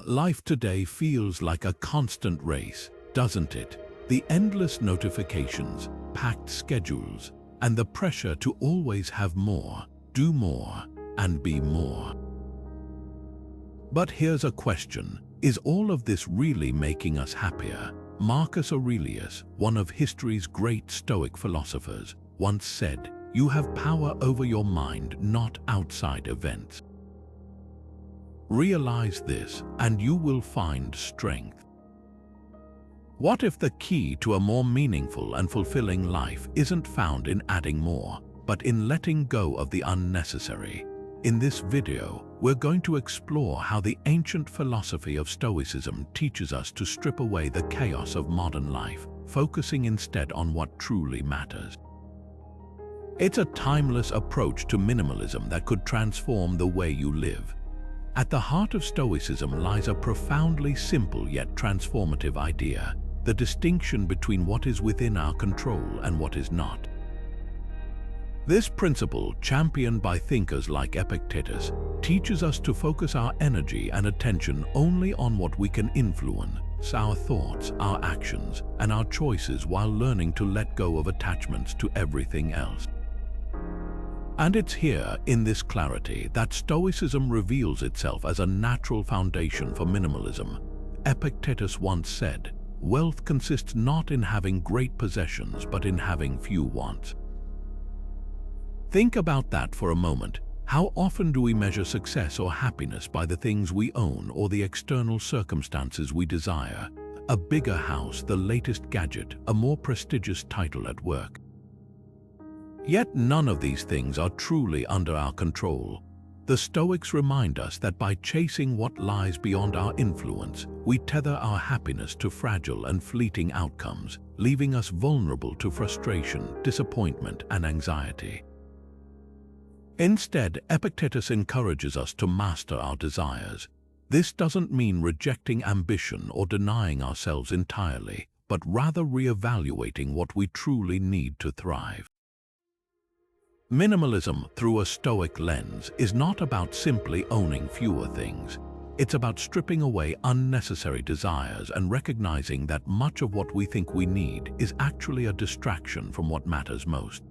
Life today feels like a constant race, doesn't it? The endless notifications, packed schedules, and the pressure to always have more, do more, and be more. But here's a question. Is all of this really making us happier? Marcus Aurelius, one of history's great Stoic philosophers, once said, "You have power over your mind, not outside events." Realize this, and you will find strength. What if the key to a more meaningful and fulfilling life isn't found in adding more, but in letting go of the unnecessary? In this video, we're going to explore how the ancient philosophy of Stoicism teaches us to strip away the chaos of modern life, focusing instead on what truly matters. It's a timeless approach to minimalism that could transform the way you live. At the heart of Stoicism lies a profoundly simple yet transformative idea: the distinction between what is within our control and what is not. This principle, championed by thinkers like Epictetus, teaches us to focus our energy and attention only on what we can influence, our thoughts, our actions, and our choices, while learning to let go of attachments to everything else. And it's here, in this clarity, that Stoicism reveals itself as a natural foundation for minimalism. Epictetus once said, "Wealth consists not in having great possessions, but in having few wants." Think about that for a moment. How often do we measure success or happiness by the things we own or the external circumstances we desire? A bigger house, the latest gadget, a more prestigious title at work. Yet none of these things are truly under our control. The Stoics remind us that by chasing what lies beyond our influence, we tether our happiness to fragile and fleeting outcomes, leaving us vulnerable to frustration, disappointment, and anxiety. Instead, Epictetus encourages us to master our desires. This doesn't mean rejecting ambition or denying ourselves entirely, but rather reevaluating what we truly need to thrive. Minimalism, through a Stoic lens, is not about simply owning fewer things. It's about stripping away unnecessary desires and recognizing that much of what we think we need is actually a distraction from what matters most.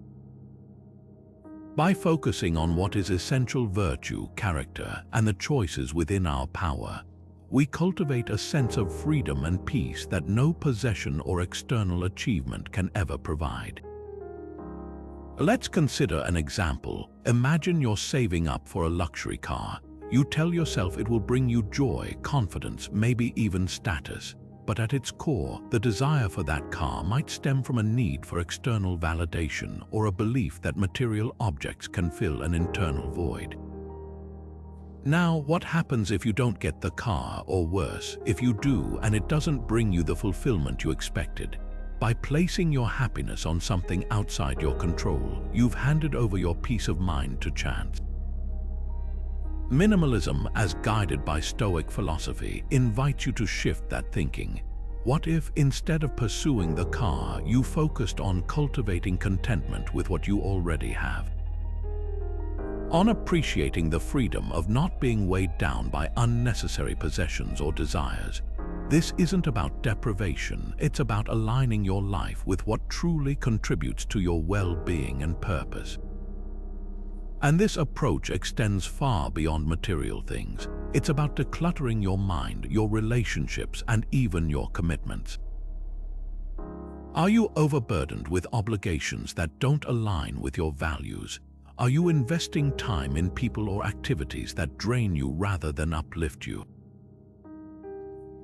By focusing on what is essential virtue, character, and the choices within our power, we cultivate a sense of freedom and peace that no possession or external achievement can ever provide. Let's consider an example. Imagine you're saving up for a luxury car. You tell yourself it will bring you joy, confidence, maybe even status. But at its core, the desire for that car might stem from a need for external validation or a belief that material objects can fill an internal void. Now, what happens if you don't get the car, or worse, if you do and it doesn't bring you the fulfillment you expected? By placing your happiness on something outside your control, you've handed over your peace of mind to chance. Minimalism, as guided by Stoic philosophy, invites you to shift that thinking. What if, instead of pursuing the car, you focused on cultivating contentment with what you already have? On appreciating the freedom of not being weighed down by unnecessary possessions or desires. This isn't about deprivation, it's about aligning your life with what truly contributes to your well-being and purpose. And this approach extends far beyond material things. It's about decluttering your mind, your relationships, and even your commitments. Are you overburdened with obligations that don't align with your values? Are you investing time in people or activities that drain you rather than uplift you?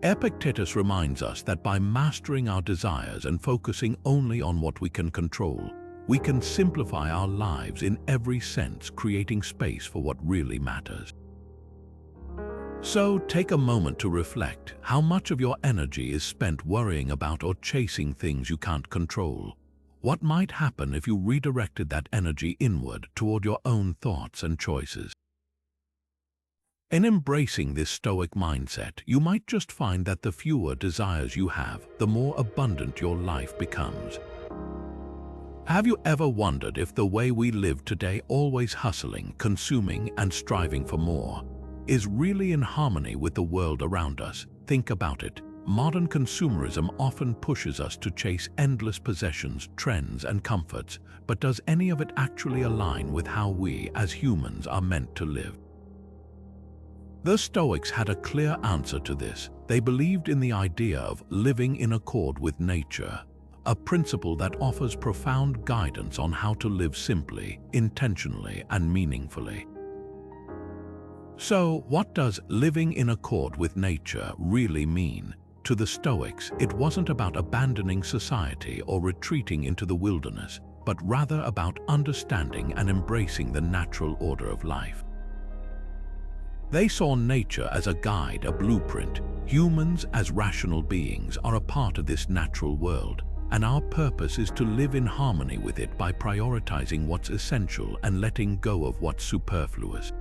Epictetus reminds us that by mastering our desires and focusing only on what we can control, we can simplify our lives in every sense, creating space for what really matters. So take a moment to reflect. How much of your energy is spent worrying about or chasing things you can't control? What might happen if you redirected that energy inward toward your own thoughts and choices? In embracing this Stoic mindset, you might just find that the fewer desires you have, the more abundant your life becomes. Have you ever wondered if the way we live today, always hustling, consuming, and striving for more, is really in harmony with the world around us. Think about it. Modern consumerism often pushes us to chase endless possessions, trends, and comforts, but does any of it actually align with how we, as humans, are meant to live? The Stoics had a clear answer to this. They believed in the idea of living in accord with nature, a principle that offers profound guidance on how to live simply, intentionally, and meaningfully. So, what does living in accord with nature really mean? To the Stoics, it wasn't about abandoning society or retreating into the wilderness, but rather about understanding and embracing the natural order of life. They saw nature as a guide, a blueprint. Humans, as rational beings, are a part of this natural world, and our purpose is to live in harmony with it by prioritizing what's essential and letting go of what's superfluous.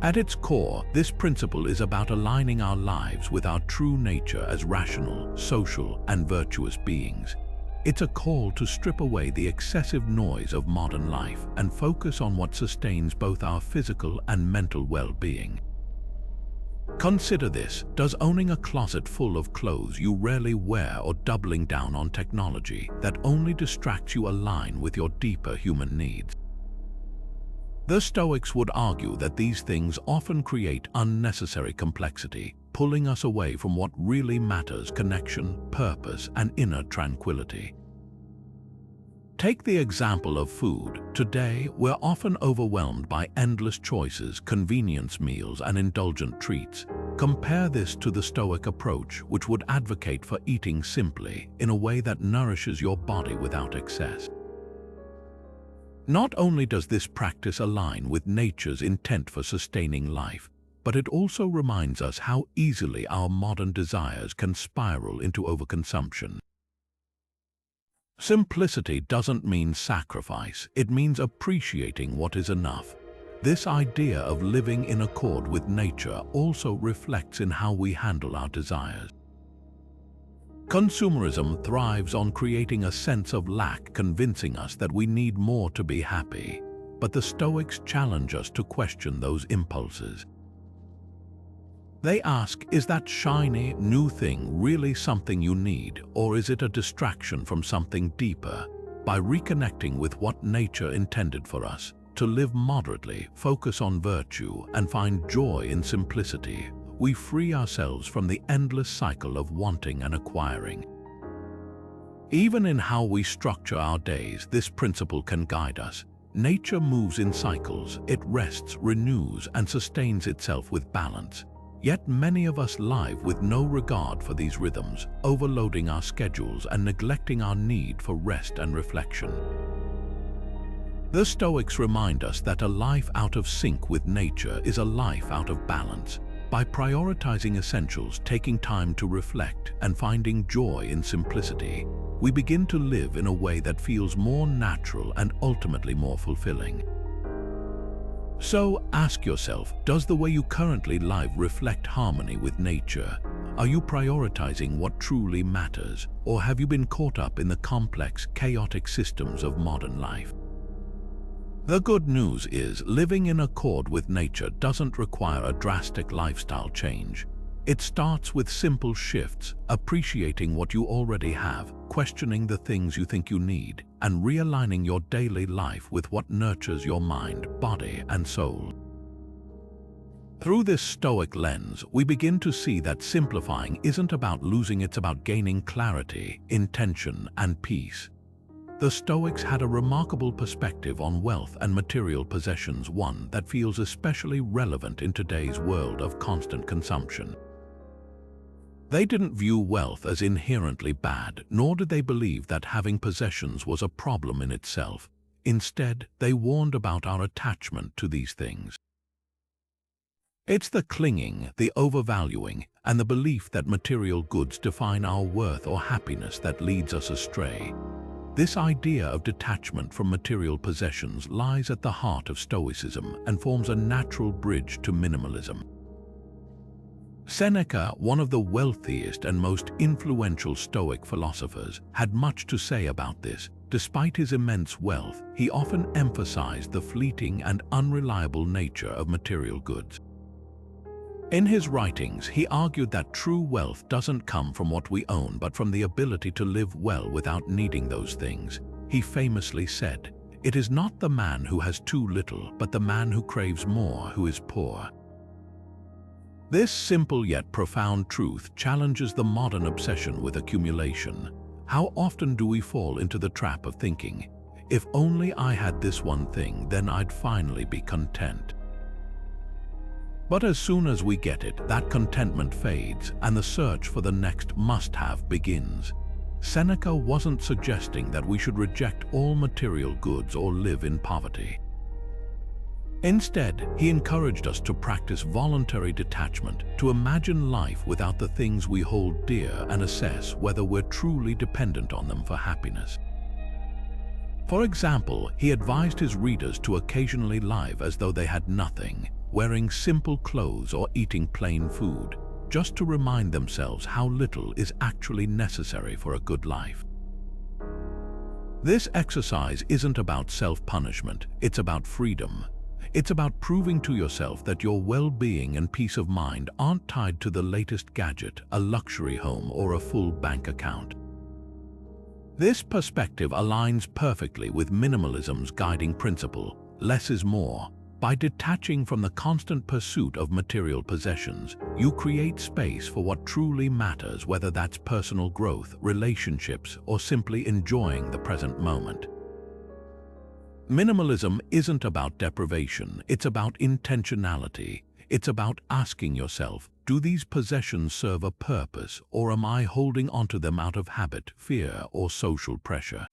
At its core, this principle is about aligning our lives with our true nature as rational, social, and virtuous beings. It's a call to strip away the excessive noise of modern life and focus on what sustains both our physical and mental well-being. Consider this: does owning a closet full of clothes you rarely wear or doubling down on technology that only distracts you align with your deeper human needs? The Stoics would argue that these things often create unnecessary complexity, pulling us away from what really matters: connection, purpose, and inner tranquility. Take the example of food. Today, we're often overwhelmed by endless choices, convenience meals, and indulgent treats. Compare this to the Stoic approach, which would advocate for eating simply, in a way that nourishes your body without excess. Not only does this practice align with nature's intent for sustaining life, but it also reminds us how easily our modern desires can spiral into overconsumption. Simplicity doesn't mean sacrifice, it means appreciating what is enough. This idea of living in accord with nature also reflects in how we handle our desires. Consumerism thrives on creating a sense of lack, convincing us that we need more to be happy. But the Stoics challenge us to question those impulses. They ask, is that shiny, new thing really something you need, or is it a distraction from something deeper? By reconnecting with what nature intended for us, to live moderately, focus on virtue, and find joy in simplicity, we free ourselves from the endless cycle of wanting and acquiring. Even in how we structure our days, this principle can guide us. Nature moves in cycles, it rests, renews, and sustains itself with balance. Yet many of us live with no regard for these rhythms, overloading our schedules and neglecting our need for rest and reflection. The Stoics remind us that a life out of sync with nature is a life out of balance. By prioritizing essentials, taking time to reflect, and finding joy in simplicity, we begin to live in a way that feels more natural and ultimately more fulfilling. So ask yourself, does the way you currently live reflect harmony with nature? Are you prioritizing what truly matters, or have you been caught up in the complex, chaotic systems of modern life? The good news is, living in accord with nature doesn't require a drastic lifestyle change. It starts with simple shifts, appreciating what you already have, questioning the things you think you need, and realigning your daily life with what nurtures your mind, body, and soul. Through this Stoic lens, we begin to see that simplifying isn't about losing, it's about gaining clarity, intention, and peace. The Stoics had a remarkable perspective on wealth and material possessions, one that feels especially relevant in today's world of constant consumption. They didn't view wealth as inherently bad, nor did they believe that having possessions was a problem in itself. Instead, they warned about our attachment to these things. It's the clinging, the overvaluing, and the belief that material goods define our worth or happiness that leads us astray. This idea of detachment from material possessions lies at the heart of Stoicism and forms a natural bridge to minimalism. Seneca, one of the wealthiest and most influential Stoic philosophers, had much to say about this. Despite his immense wealth, he often emphasized the fleeting and unreliable nature of material goods. In his writings, he argued that true wealth doesn't come from what we own, but from the ability to live well without needing those things. He famously said, "It is not the man who has too little, but the man who craves more who is poor." This simple yet profound truth challenges the modern obsession with accumulation. How often do we fall into the trap of thinking, "If only I had this one thing, then I'd finally be content." But as soon as we get it, that contentment fades and the search for the next must-have begins. Seneca wasn't suggesting that we should reject all material goods or live in poverty. Instead, he encouraged us to practice voluntary detachment, to imagine life without the things we hold dear and assess whether we're truly dependent on them for happiness. For example, he advised his readers to occasionally live as though they had nothing, wearing simple clothes or eating plain food, just to remind themselves how little is actually necessary for a good life. This exercise isn't about self-punishment, it's about freedom. It's about proving to yourself that your well-being and peace of mind aren't tied to the latest gadget, a luxury home, or a full bank account. This perspective aligns perfectly with minimalism's guiding principle, less is more. By detaching from the constant pursuit of material possessions, you create space for what truly matters, whether that's personal growth, relationships, or simply enjoying the present moment. Minimalism isn't about deprivation, it's about intentionality. It's about asking yourself, do these possessions serve a purpose, or am I holding onto them out of habit, fear, or social pressure?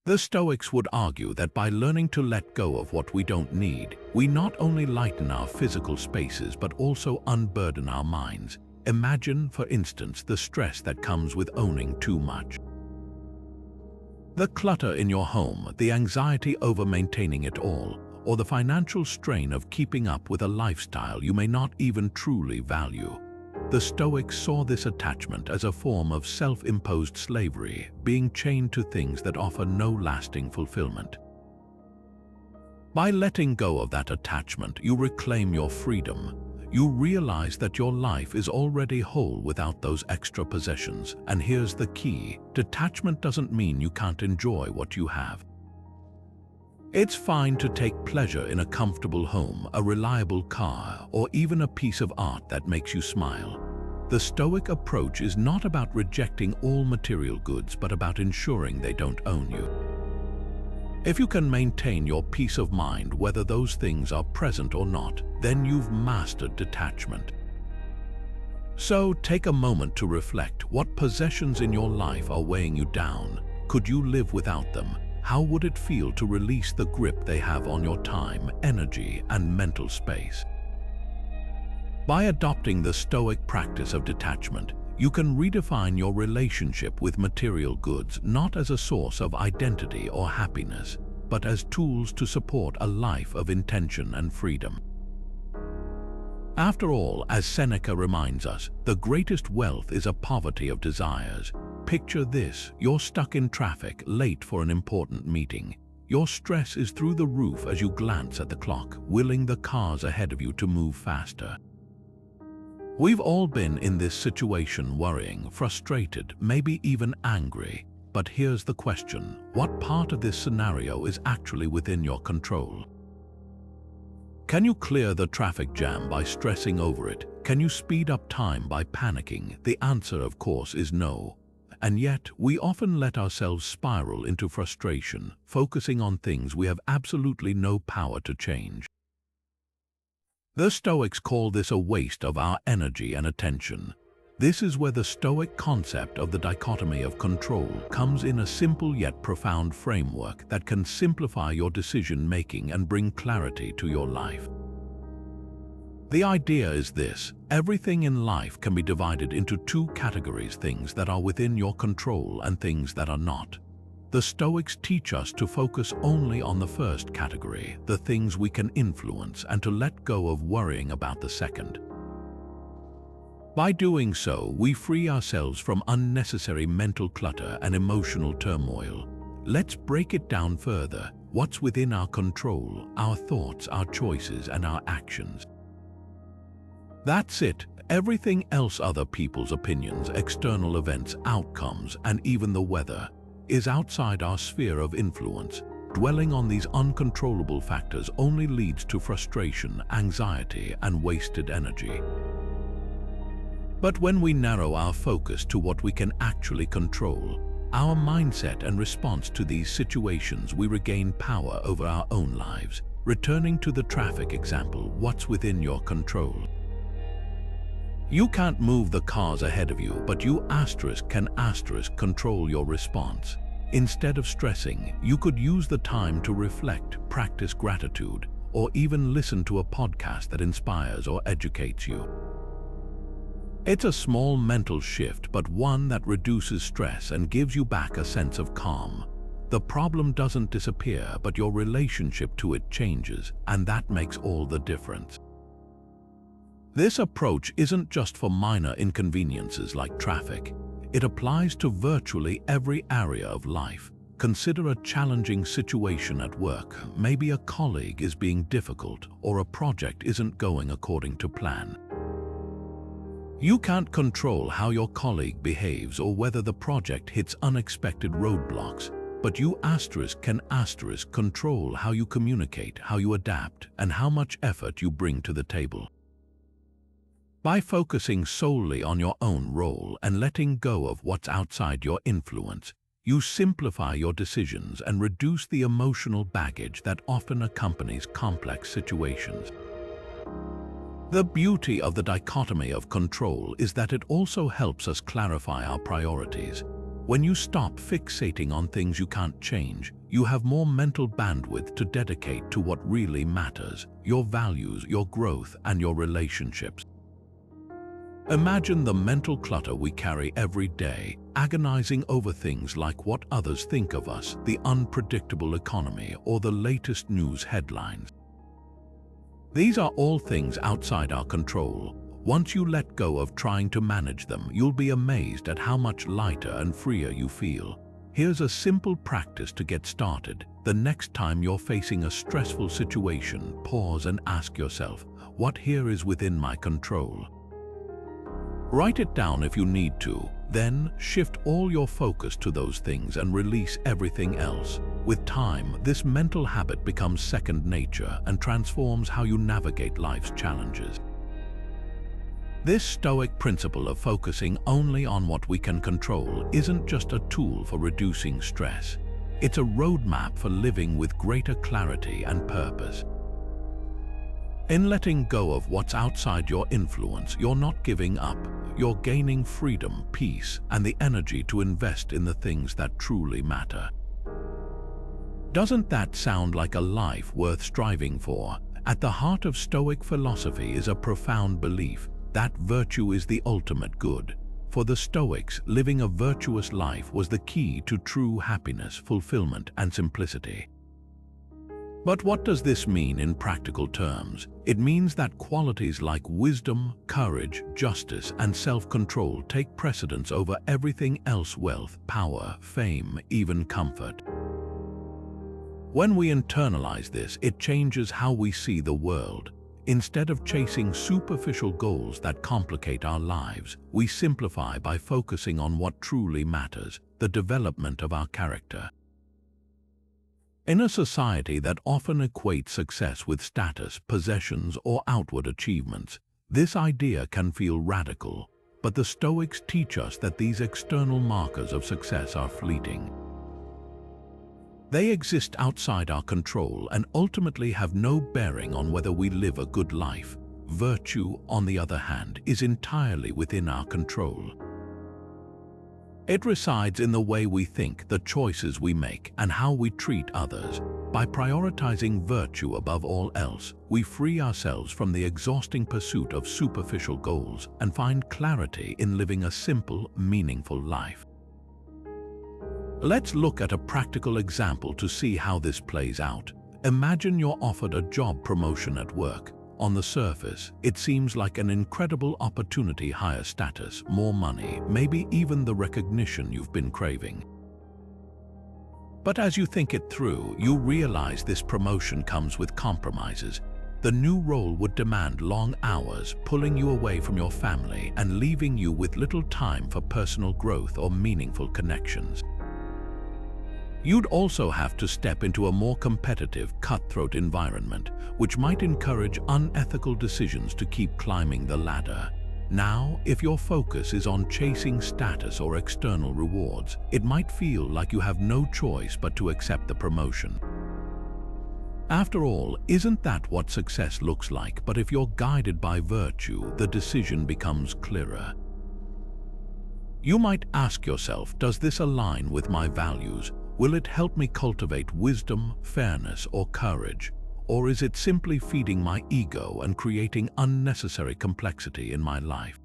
The Stoics would argue that by learning to let go of what we don't need, we not only lighten our physical spaces but also unburden our minds. Imagine, for instance, the stress that comes with owning too much. The clutter in your home, the anxiety over maintaining it all, or the financial strain of keeping up with a lifestyle you may not even truly value. The Stoics saw this attachment as a form of self-imposed slavery, being chained to things that offer no lasting fulfillment. By letting go of that attachment, you reclaim your freedom. You realize that your life is already whole without those extra possessions. And here's the key: detachment doesn't mean you can't enjoy what you have. It's fine to take pleasure in a comfortable home, a reliable car, or even a piece of art that makes you smile. The Stoic approach is not about rejecting all material goods, but about ensuring they don't own you. If you can maintain your peace of mind, whether those things are present or not, then you've mastered detachment. So take a moment to reflect. What possessions in your life are weighing you down? Could you live without them? How would it feel to release the grip they have on your time, energy, and mental space? By adopting the Stoic practice of detachment, you can redefine your relationship with material goods not as a source of identity or happiness, but as tools to support a life of intention and freedom. After all, as Seneca reminds us, the greatest wealth is a poverty of desires. Picture this: you're stuck in traffic, late for an important meeting. Your stress is through the roof as you glance at the clock, willing the cars ahead of you to move faster. We've all been in this situation, worrying, frustrated, maybe even angry. But here's the question: what part of this scenario is actually within your control? Can you clear the traffic jam by stressing over it? Can you speed up time by panicking? The answer, of course, is no. And yet, we often let ourselves spiral into frustration, focusing on things we have absolutely no power to change. The Stoics call this a waste of our energy and attention. This is where the Stoic concept of the dichotomy of control comes in, a simple yet profound framework that can simplify your decision-making and bring clarity to your life. The idea is this: everything in life can be divided into two categories: things that are within your control and things that are not. The Stoics teach us to focus only on the first category, the things we can influence, and to let go of worrying about the second. By doing so, we free ourselves from unnecessary mental clutter and emotional turmoil. Let's break it down further. What's within our control? Our thoughts, our choices, and our actions. That's it. Everything else, other people's opinions, external events, outcomes, and even the weather, is outside our sphere of influence. Dwelling on these uncontrollable factors only leads to frustration, anxiety, and wasted energy. But when we narrow our focus to what we can actually control, our mindset and response to these situations, we regain power over our own lives. Returning to the traffic example, what's within your control? You can't move the cars ahead of you, but you can control your response. Instead of stressing, you could use the time to reflect, practice gratitude, or even listen to a podcast that inspires or educates you. It's a small mental shift, but one that reduces stress and gives you back a sense of calm. The problem doesn't disappear, but your relationship to it changes, and that makes all the difference. This approach isn't just for minor inconveniences like traffic. It applies to virtually every area of life. Consider a challenging situation at work. Maybe a colleague is being difficult, or a project isn't going according to plan. You can't control how your colleague behaves or whether the project hits unexpected roadblocks, but you can control how you communicate, how you adapt, and how much effort you bring to the table. By focusing solely on your own role and letting go of what's outside your influence, you simplify your decisions and reduce the emotional baggage that often accompanies complex situations. The beauty of the dichotomy of control is that it also helps us clarify our priorities. When you stop fixating on things you can't change, you have more mental bandwidth to dedicate to what really matters: your values, your growth, and your relationships. Imagine the mental clutter we carry every day, agonizing over things like what others think of us, the unpredictable economy, or the latest news headlines. These are all things outside our control. Once you let go of trying to manage them, you'll be amazed at how much lighter and freer you feel. Here's a simple practice to get started. The next time you're facing a stressful situation, pause and ask yourself, what here is within my control? Write it down if you need to, then shift all your focus to those things and release everything else. With time, this mental habit becomes second nature and transforms how you navigate life's challenges. This Stoic principle of focusing only on what we can control isn't just a tool for reducing stress. It's a roadmap for living with greater clarity and purpose. In letting go of what's outside your influence, you're not giving up. You're gaining freedom, peace, and the energy to invest in the things that truly matter. Doesn't that sound like a life worth striving for? At the heart of Stoic philosophy is a profound belief that virtue is the ultimate good. For the Stoics, living a virtuous life was the key to true happiness, fulfillment, and simplicity. But what does this mean in practical terms? It means that qualities like wisdom, courage, justice, and self-control take precedence over everything else: wealth, power, fame, even comfort. When we internalize this, it changes how we see the world. Instead of chasing superficial goals that complicate our lives, we simplify by focusing on what truly matters: the development of our character. In a society that often equates success with status, possessions, or outward achievements, this idea can feel radical, but the Stoics teach us that these external markers of success are fleeting. They exist outside our control and ultimately have no bearing on whether we live a good life. Virtue, on the other hand, is entirely within our control. It resides in the way we think, the choices we make, and how we treat others. By prioritizing virtue above all else, we free ourselves from the exhausting pursuit of superficial goals and find clarity in living a simple, meaningful life. Let's look at a practical example to see how this plays out. Imagine you're offered a job promotion at work. On the surface, it seems like an incredible opportunity: higher status, more money, maybe even the recognition you've been craving. But as you think it through, you realize this promotion comes with compromises. the new role would demand long hours, pulling you away from your family and leaving you with little time for personal growth or meaningful connections. You'd also have to step into a more competitive, cutthroat environment, which might encourage unethical decisions to keep climbing the ladder. Now, if your focus is on chasing status or external rewards, it might feel like you have no choice but to accept the promotion. After all, isn't that what success looks like? But if you're guided by virtue, the decision becomes clearer. You might ask yourself, does this align with my values? Will it help me cultivate wisdom, fairness, or courage? Or is it simply feeding my ego and creating unnecessary complexity in my life?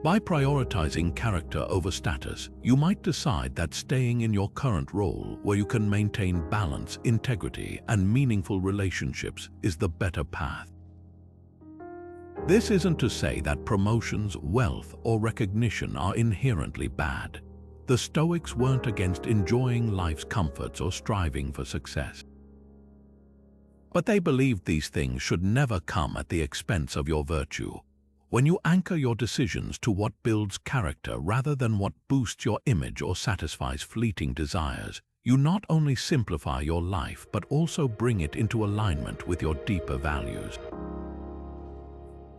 By prioritizing character over status, you might decide that staying in your current role, where you can maintain balance, integrity, and meaningful relationships, is the better path. This isn't to say that promotions, wealth, or recognition are inherently bad. The Stoics weren't against enjoying life's comforts or striving for success. But they believed these things should never come at the expense of your virtue. When you anchor your decisions to what builds character rather than what boosts your image or satisfies fleeting desires, you not only simplify your life but also bring it into alignment with your deeper values.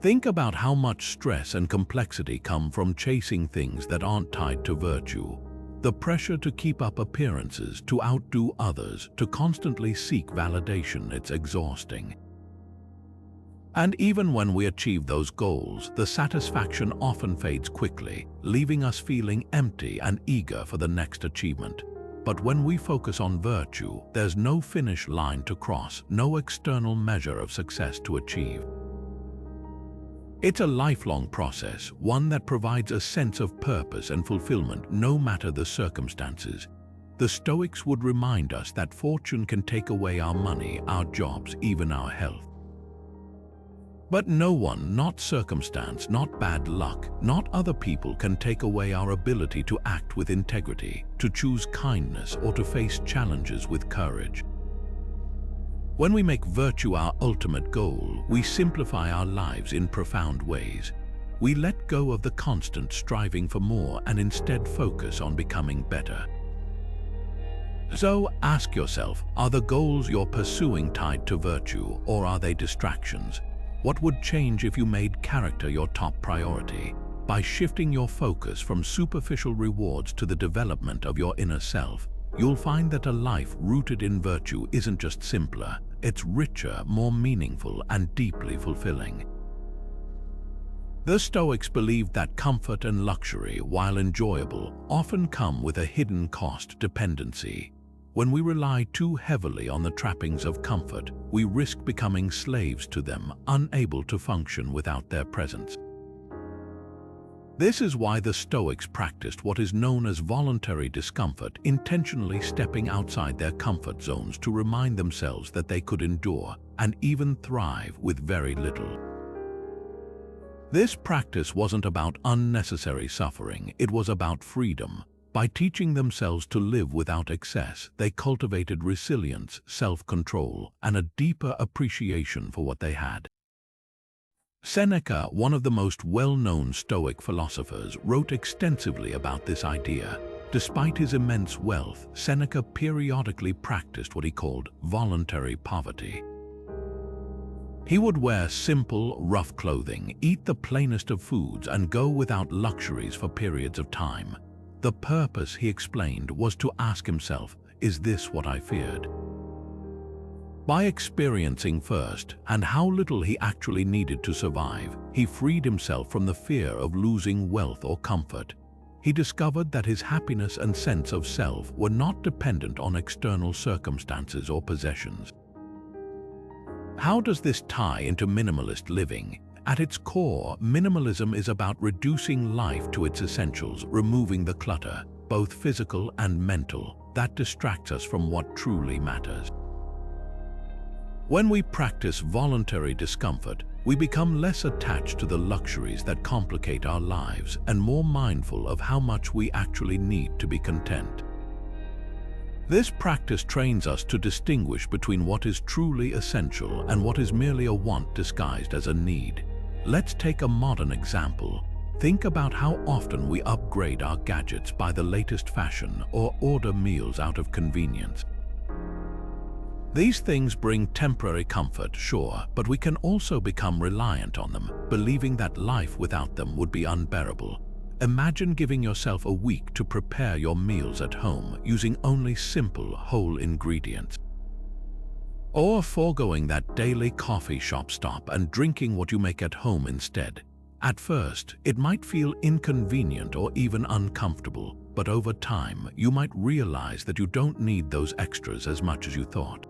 Think about how much stress and complexity come from chasing things that aren't tied to virtue. The pressure to keep up appearances, to outdo others, to constantly seek validation, it's exhausting. And even when we achieve those goals, the satisfaction often fades quickly, leaving us feeling empty and eager for the next achievement. But when we focus on virtue, there's no finish line to cross, no external measure of success to achieve. It's a lifelong process, one that provides a sense of purpose and fulfillment no matter the circumstances. The Stoics would remind us that fortune can take away our money, our jobs, even our health. But no one, not circumstance, not bad luck, not other people can take away our ability to act with integrity, to choose kindness, or to face challenges with courage. When we make virtue our ultimate goal, we simplify our lives in profound ways. We let go of the constant striving for more and instead focus on becoming better. So ask yourself, are the goals you're pursuing tied to virtue, or are they distractions? What would change if you made character your top priority? By shifting your focus from superficial rewards to the development of your inner self, you'll find that a life rooted in virtue isn't just simpler, it's richer, more meaningful, and deeply fulfilling. The Stoics believed that comfort and luxury, while enjoyable, often come with a hidden cost: dependency. When we rely too heavily on the trappings of comfort, we risk becoming slaves to them, unable to function without their presence. This is why the Stoics practiced what is known as voluntary discomfort, intentionally stepping outside their comfort zones to remind themselves that they could endure and even thrive with very little. This practice wasn't about unnecessary suffering, it was about freedom. By teaching themselves to live without excess, they cultivated resilience, self-control, and a deeper appreciation for what they had. Seneca, one of the most well-known Stoic philosophers, wrote extensively about this idea. Despite his immense wealth, Seneca periodically practiced what he called voluntary poverty. He would wear simple, rough clothing, eat the plainest of foods, and go without luxuries for periods of time. The purpose, he explained, was to ask himself, is this what I feared? By experiencing first and how little he actually needed to survive, he freed himself from the fear of losing wealth or comfort. He discovered that his happiness and sense of self were not dependent on external circumstances or possessions. How does this tie into minimalist living? At its core, minimalism is about reducing life to its essentials, removing the clutter, both physical and mental, that distracts us from what truly matters. When we practice voluntary discomfort, we become less attached to the luxuries that complicate our lives and more mindful of how much we actually need to be content. This practice trains us to distinguish between what is truly essential and what is merely a want disguised as a need. Let's take a modern example. Think about how often we upgrade our gadgets, buy the latest fashion, or order meals out of convenience. These things bring temporary comfort, sure, but we can also become reliant on them, believing that life without them would be unbearable. Imagine giving yourself a week to prepare your meals at home using only simple, whole ingredients. Or foregoing that daily coffee shop stop and drinking what you make at home instead. At first, it might feel inconvenient or even uncomfortable, but over time, you might realize that you don't need those extras as much as you thought.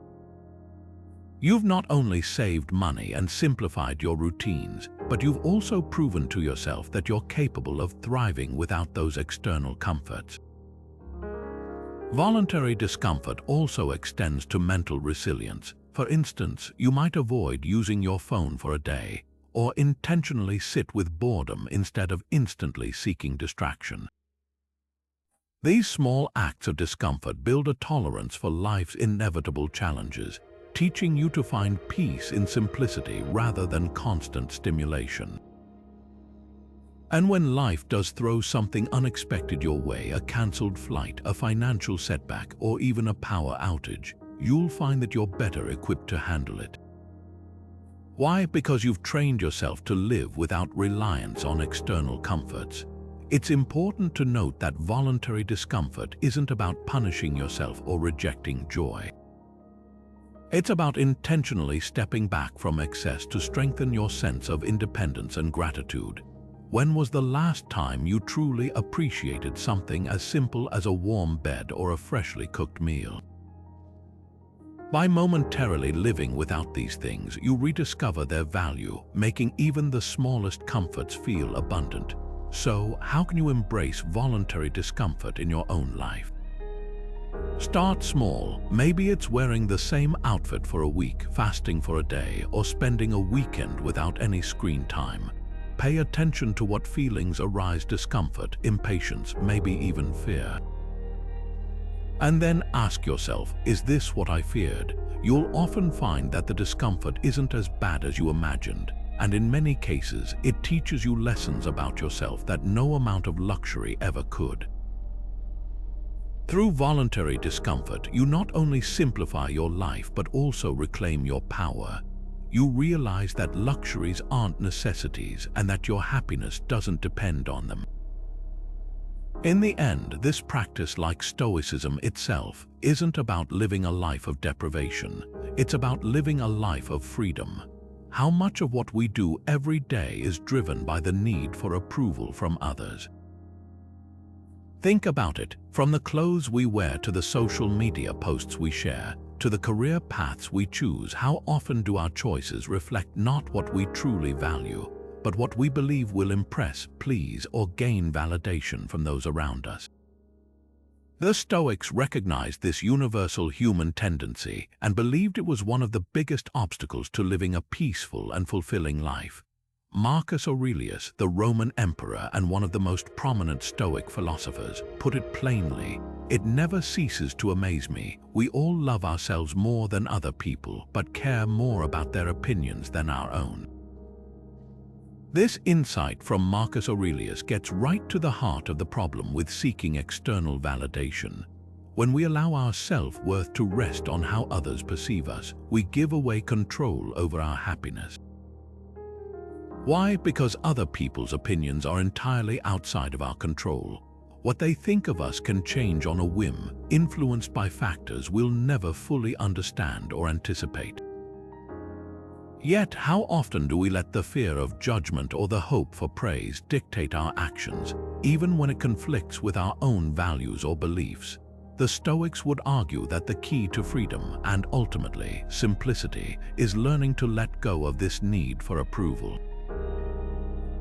You've not only saved money and simplified your routines, but you've also proven to yourself that you're capable of thriving without those external comforts. Voluntary discomfort also extends to mental resilience. For instance, you might avoid using your phone for a day, or intentionally sit with boredom instead of instantly seeking distraction. These small acts of discomfort build a tolerance for life's inevitable challenges, teaching you to find peace in simplicity rather than constant stimulation. And when life does throw something unexpected your way, a cancelled flight, a financial setback, or even a power outage, you'll find that you're better equipped to handle it. Why? Because you've trained yourself to live without reliance on external comforts. It's important to note that voluntary discomfort isn't about punishing yourself or rejecting joy. It's about intentionally stepping back from excess to strengthen your sense of independence and gratitude. When was the last time you truly appreciated something as simple as a warm bed or a freshly cooked meal? By momentarily living without these things, you rediscover their value, making even the smallest comforts feel abundant. So, how can you embrace voluntary discomfort in your own life? Start small. Maybe it's wearing the same outfit for a week, fasting for a day, or spending a weekend without any screen time. Pay attention to what feelings arise: discomfort, impatience, maybe even fear. And then ask yourself, is this what I feared? You'll often find that the discomfort isn't as bad as you imagined, and in many cases, it teaches you lessons about yourself that no amount of luxury ever could. Through voluntary discomfort, you not only simplify your life but also reclaim your power. You realize that luxuries aren't necessities and that your happiness doesn't depend on them. In the end, this practice, like Stoicism itself, isn't about living a life of deprivation. It's about living a life of freedom. How much of what we do every day is driven by the need for approval from others? Think about it. From the clothes we wear to the social media posts we share, to the career paths we choose, how often do our choices reflect not what we truly value, but what we believe will impress, please, or gain validation from those around us? The Stoics recognized this universal human tendency and believed it was one of the biggest obstacles to living a peaceful and fulfilling life. Marcus Aurelius, the Roman emperor and one of the most prominent Stoic philosophers, put it plainly: "It never ceases to amaze me. We all love ourselves more than other people, but care more about their opinions than our own." This insight from Marcus Aurelius gets right to the heart of the problem with seeking external validation. When we allow our self-worth to rest on how others perceive us, we give away control over our happiness. Why? Because other people's opinions are entirely outside of our control. What they think of us can change on a whim, influenced by factors we'll never fully understand or anticipate. Yet, how often do we let the fear of judgment or the hope for praise dictate our actions, even when it conflicts with our own values or beliefs? The Stoics would argue that the key to freedom and, ultimately, simplicity is learning to let go of this need for approval.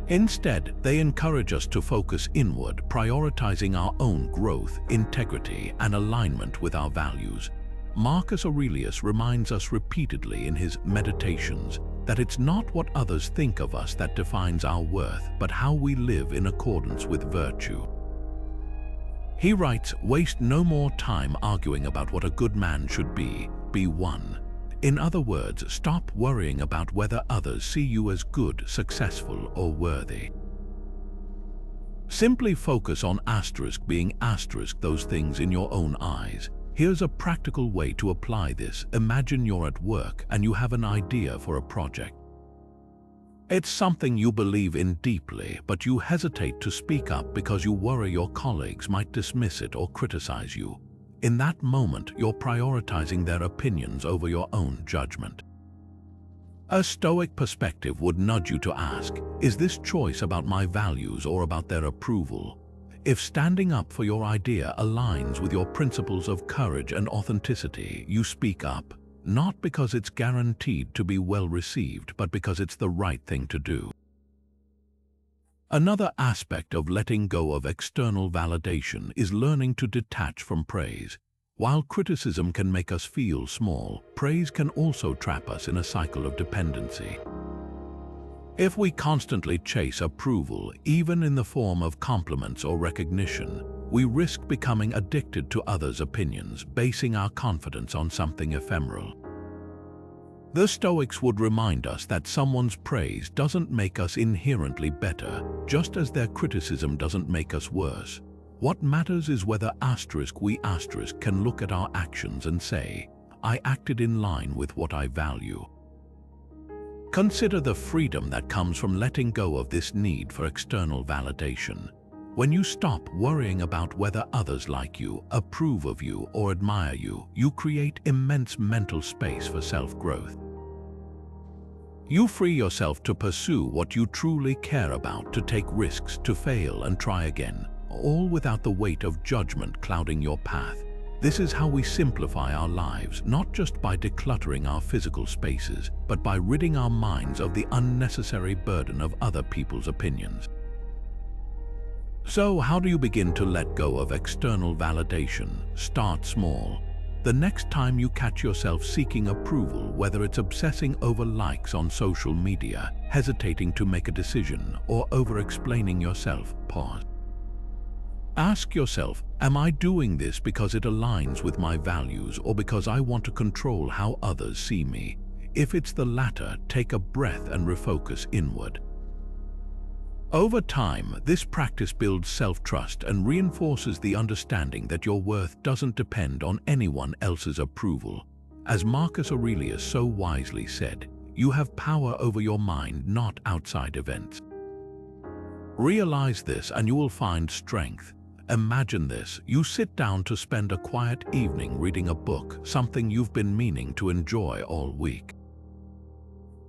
Instead, they encourage us to focus inward, prioritizing our own growth, integrity, and alignment with our values. Marcus Aurelius reminds us repeatedly in his Meditations that it's not what others think of us that defines our worth, but how we live in accordance with virtue. He writes, "Waste no more time arguing about what a good man should be one." In other words, stop worrying about whether others see you as good, successful, or worthy. Simply focus on being those things in your own eyes. Here's a practical way to apply this. Imagine you're at work and you have an idea for a project. It's something you believe in deeply, but you hesitate to speak up because you worry your colleagues might dismiss it or criticize you. In that moment, you're prioritizing their opinions over your own judgment. A Stoic perspective would nudge you to ask, is this choice about my values or about their approval? If standing up for your idea aligns with your principles of courage and authenticity, you speak up, not because it's guaranteed to be well received, but because it's the right thing to do. Another aspect of letting go of external validation is learning to detach from praise. While criticism can make us feel small, praise can also trap us in a cycle of dependency. If we constantly chase approval, even in the form of compliments or recognition, we risk becoming addicted to others' opinions, basing our confidence on something ephemeral. The Stoics would remind us that someone's praise doesn't make us inherently better, just as their criticism doesn't make us worse. What matters is whether we can look at our actions and say, I acted in line with what I value. Consider the freedom that comes from letting go of this need for external validation. When you stop worrying about whether others like you, approve of you, or admire you, you create immense mental space for self-growth. You free yourself to pursue what you truly care about, to take risks, to fail and try again, all without the weight of judgment clouding your path. This is how we simplify our lives, not just by decluttering our physical spaces, but by ridding our minds of the unnecessary burden of other people's opinions. So, how do you begin to let go of external validation? Start small. The next time you catch yourself seeking approval, whether it's obsessing over likes on social media, hesitating to make a decision, or over-explaining yourself, pause. Ask yourself, am I doing this because it aligns with my values or because I want to control how others see me? If it's the latter, take a breath and refocus inward. Over time, this practice builds self-trust and reinforces the understanding that your worth doesn't depend on anyone else's approval. As Marcus Aurelius so wisely said, you have power over your mind, not outside events. Realize this and you will find strength. Imagine this, you sit down to spend a quiet evening reading a book, something you've been meaning to enjoy all week.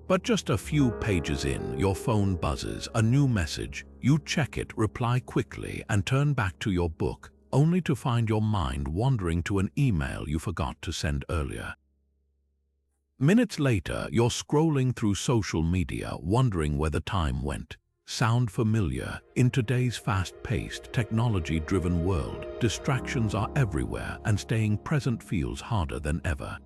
But just a few pages in, your phone buzzes, a new message. You check it, reply quickly, and turn back to your book, only to find your mind wandering to an email you forgot to send earlier. Minutes later, you're scrolling through social media, wondering where the time went. Sound familiar? In today's fast-paced, technology-driven world, distractions are everywhere and staying present feels harder than ever.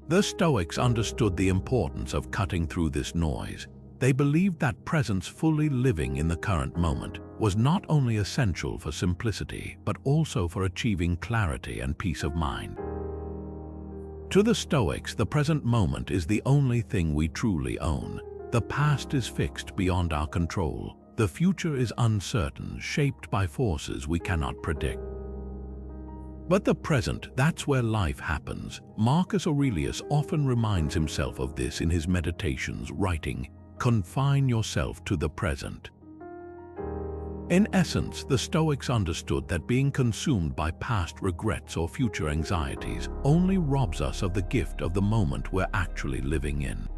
The Stoics understood the importance of cutting through this noise. They believed that presence, fully living in the current moment, was not only essential for simplicity, but also for achieving clarity and peace of mind. To the Stoics, the present moment is the only thing we truly own. The past is fixed beyond our control. The future is uncertain, shaped by forces we cannot predict. But the present, that's where life happens. Marcus Aurelius often reminds himself of this in his meditations, writing, "Confine yourself to the present." In essence, the Stoics understood that being consumed by past regrets or future anxieties only robs us of the gift of the moment we're actually living in.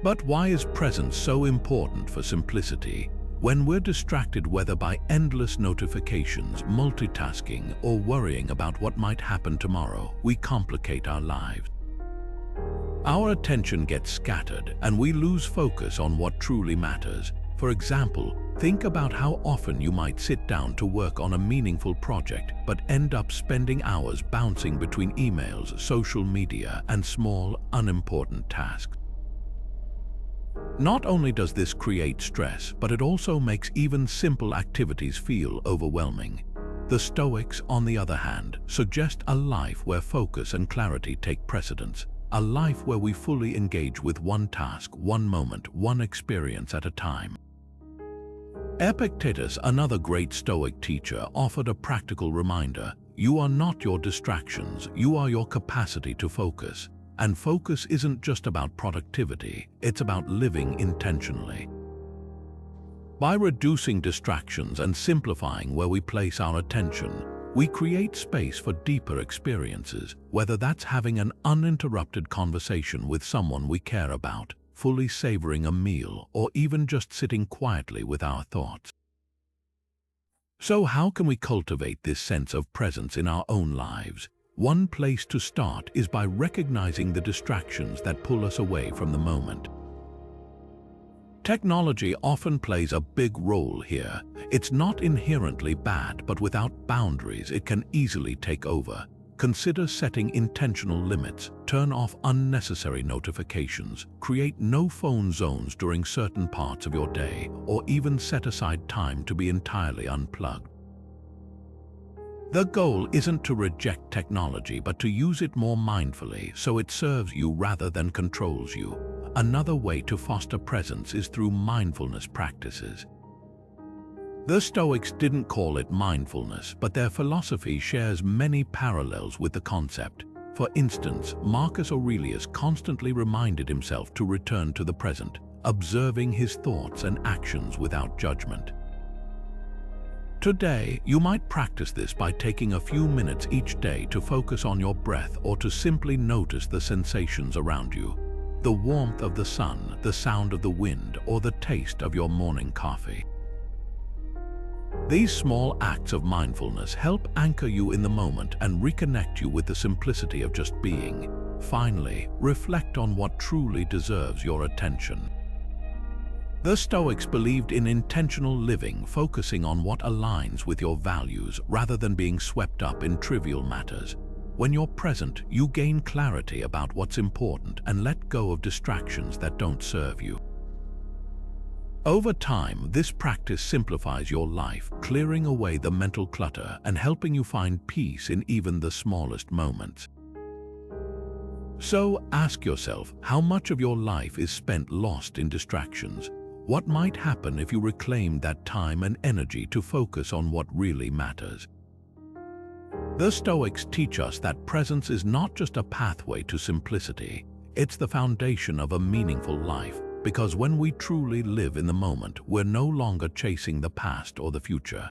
But why is presence so important for simplicity? When we're distracted, whether by endless notifications, multitasking, or worrying about what might happen tomorrow, we complicate our lives. Our attention gets scattered and we lose focus on what truly matters. For example, think about how often you might sit down to work on a meaningful project but end up spending hours bouncing between emails, social media, and small, unimportant tasks. Not only does this create stress, but it also makes even simple activities feel overwhelming. The Stoics, on the other hand, suggest a life where focus and clarity take precedence, a life where we fully engage with one task, one moment, one experience at a time. Epictetus, another great Stoic teacher, offered a practical reminder: you are not your distractions, you are your capacity to focus. And focus isn't just about productivity, it's about living intentionally. By reducing distractions and simplifying where we place our attention, we create space for deeper experiences, whether that's having an uninterrupted conversation with someone we care about, fully savoring a meal, or even just sitting quietly with our thoughts. So how can we cultivate this sense of presence in our own lives? One place to start is by recognizing the distractions that pull us away from the moment. Technology often plays a big role here. It's not inherently bad, but without boundaries, it can easily take over. Consider setting intentional limits, turn off unnecessary notifications, create no-phone zones during certain parts of your day, or even set aside time to be entirely unplugged. The goal isn't to reject technology, but to use it more mindfully so it serves you rather than controls you. Another way to foster presence is through mindfulness practices. The Stoics didn't call it mindfulness, but their philosophy shares many parallels with the concept. For instance, Marcus Aurelius constantly reminded himself to return to the present, observing his thoughts and actions without judgment. Today, you might practice this by taking a few minutes each day to focus on your breath or to simply notice the sensations around you. The warmth of the sun, the sound of the wind, or the taste of your morning coffee. These small acts of mindfulness help anchor you in the moment and reconnect you with the simplicity of just being. Finally, reflect on what truly deserves your attention. The Stoics believed in intentional living, focusing on what aligns with your values rather than being swept up in trivial matters. When you're present, you gain clarity about what's important and let go of distractions that don't serve you. Over time, this practice simplifies your life, clearing away the mental clutter and helping you find peace in even the smallest moments. So ask yourself, how much of your life is spent lost in distractions? What might happen if you reclaimed that time and energy to focus on what really matters? The Stoics teach us that presence is not just a pathway to simplicity, it's the foundation of a meaningful life, because when we truly live in the moment, we're no longer chasing the past or the future.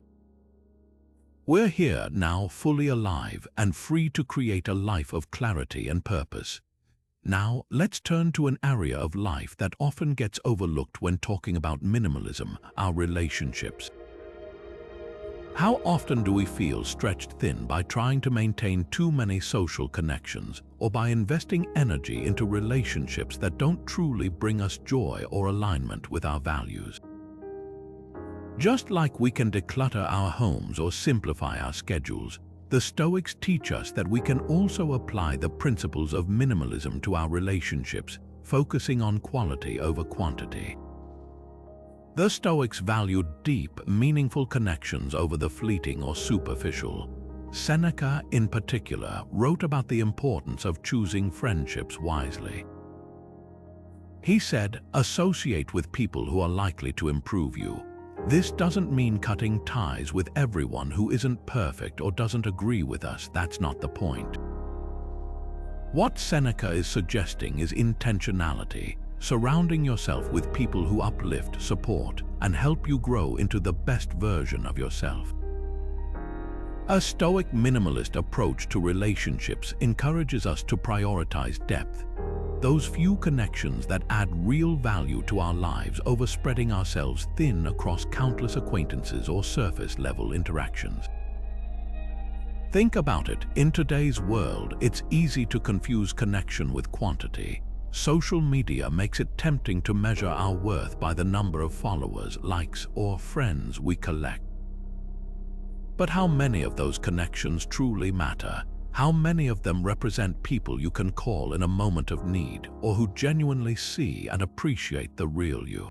We're here now, fully alive and free to create a life of clarity and purpose. Now, let's turn to an area of life that often gets overlooked when talking about minimalism: our relationships. How often do we feel stretched thin by trying to maintain too many social connections, or by investing energy into relationships that don't truly bring us joy or alignment with our values? Just like we can declutter our homes or simplify our schedules, the Stoics teach us that we can also apply the principles of minimalism to our relationships, focusing on quality over quantity. The Stoics valued deep, meaningful connections over the fleeting or superficial. Seneca, in particular, wrote about the importance of choosing friendships wisely. He said, "Associate with people who are likely to improve you. This doesn't mean cutting ties with everyone who isn't perfect or doesn't agree with us. That's not the point." What Seneca is suggesting is intentionality, surrounding yourself with people who uplift, support, and help you grow into the best version of yourself. A Stoic minimalist approach to relationships encourages us to prioritize depth, those few connections that add real value to our lives over spreading ourselves thin across countless acquaintances or surface-level interactions. Think about it. In today's world, it's easy to confuse connection with quantity. Social media makes it tempting to measure our worth by the number of followers, likes, or friends we collect. But how many of those connections truly matter? How many of them represent people you can call in a moment of need, or who genuinely see and appreciate the real you?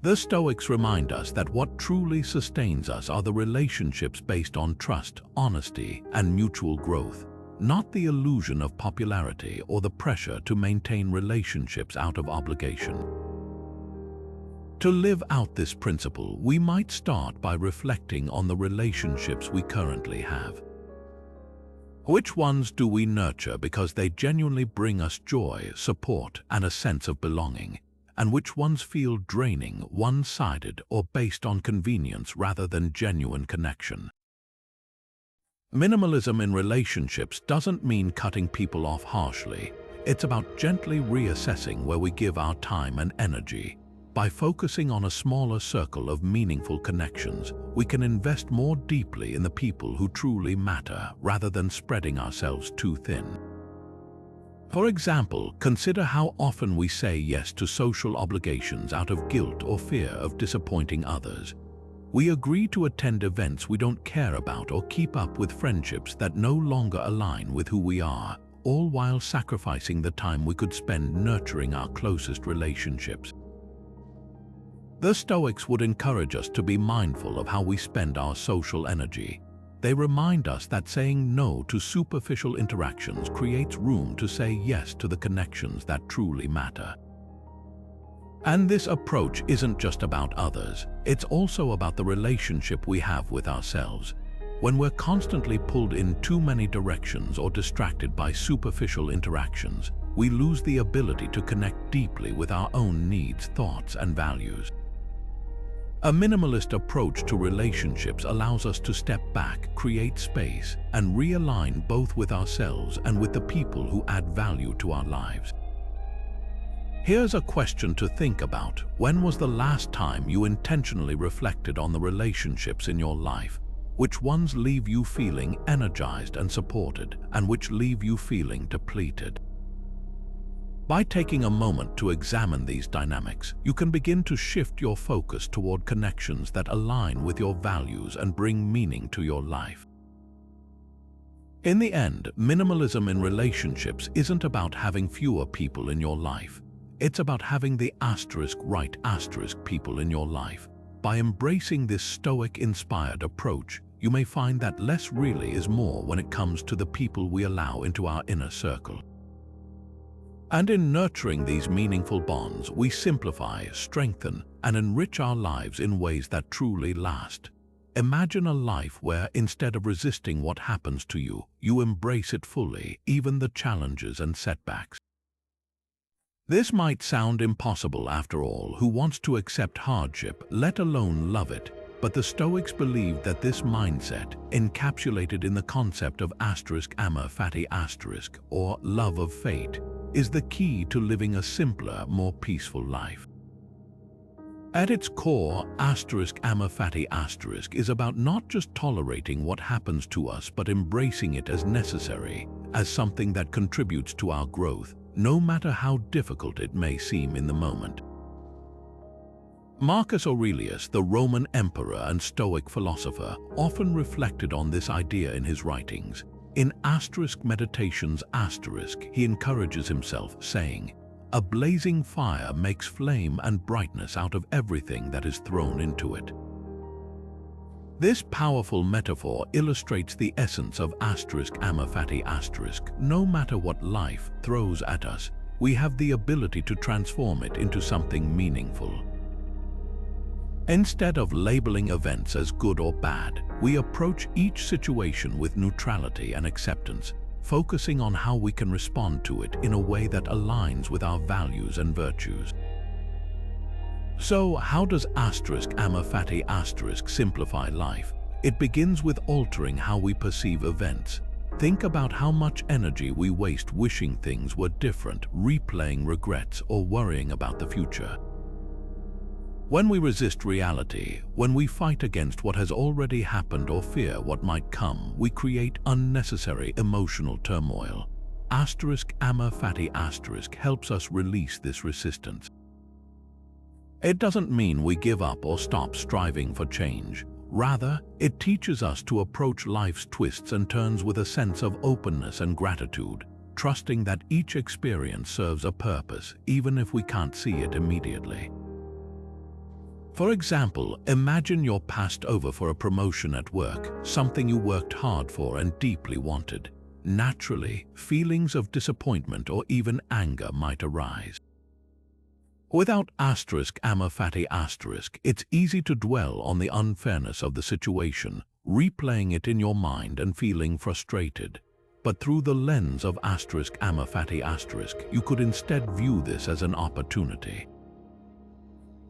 The Stoics remind us that what truly sustains us are the relationships based on trust, honesty, and mutual growth, not the illusion of popularity or the pressure to maintain relationships out of obligation. To live out this principle, we might start by reflecting on the relationships we currently have. Which ones do we nurture because they genuinely bring us joy, support, and a sense of belonging? And which ones feel draining, one-sided, or based on convenience rather than genuine connection? Minimalism in relationships doesn't mean cutting people off harshly. It's about gently reassessing where we give our time and energy. By focusing on a smaller circle of meaningful connections, we can invest more deeply in the people who truly matter rather than spreading ourselves too thin. For example, consider how often we say yes to social obligations out of guilt or fear of disappointing others. We agree to attend events we don't care about or keep up with friendships that no longer align with who we are, all while sacrificing the time we could spend nurturing our closest relationships. The Stoics would encourage us to be mindful of how we spend our social energy. They remind us that saying no to superficial interactions creates room to say yes to the connections that truly matter. And this approach isn't just about others, it's also about the relationship we have with ourselves. When we're constantly pulled in too many directions or distracted by superficial interactions, we lose the ability to connect deeply with our own needs, thoughts, and values. A minimalist approach to relationships allows us to step back, create space, and realign both with ourselves and with the people who add value to our lives. Here's a question to think about. When was the last time you intentionally reflected on the relationships in your life? Which ones leave you feeling energized and supported, and which leave you feeling depleted? By taking a moment to examine these dynamics, you can begin to shift your focus toward connections that align with your values and bring meaning to your life. In the end, minimalism in relationships isn't about having fewer people in your life. It's about having the right people in your life. By embracing this Stoic-inspired approach, you may find that less really is more when it comes to the people we allow into our inner circle. And in nurturing these meaningful bonds, we simplify, strengthen, and enrich our lives in ways that truly last. Imagine a life where, instead of resisting what happens to you, you embrace it fully, even the challenges and setbacks. This might sound impossible after all. Who wants to accept hardship, let alone love it? But the Stoics believed that this mindset, encapsulated in the concept of Amafati or love of fate, is the key to living a simpler, more peaceful life. At its core, Amafati is about not just tolerating what happens to us but embracing it as necessary, as something that contributes to our growth, no matter how difficult it may seem in the moment. Marcus Aurelius, the Roman emperor and Stoic philosopher, often reflected on this idea in his writings. In Meditations he encourages himself, saying, "A blazing fire makes flame and brightness out of everything that is thrown into it." This powerful metaphor illustrates the essence of Amafati. No matter what life throws at us, we have the ability to transform it into something meaningful. Instead of labeling events as good or bad, we approach each situation with neutrality and acceptance, focusing on how we can respond to it in a way that aligns with our values and virtues. So, how does Amafati simplify life? It begins with altering how we perceive events. Think about how much energy we waste wishing things were different, replaying regrets, or worrying about the future. When we resist reality, when we fight against what has already happened or fear what might come, we create unnecessary emotional turmoil. Amafati helps us release this resistance. It doesn't mean we give up or stop striving for change. Rather, it teaches us to approach life's twists and turns with a sense of openness and gratitude, trusting that each experience serves a purpose, even if we can't see it immediately. For example, imagine you're passed over for a promotion at work, something you worked hard for and deeply wanted. Naturally, feelings of disappointment or even anger might arise. Without *Amafati*, it's easy to dwell on the unfairness of the situation, replaying it in your mind and feeling frustrated. But through the lens of *Amafati*, you could instead view this as an opportunity.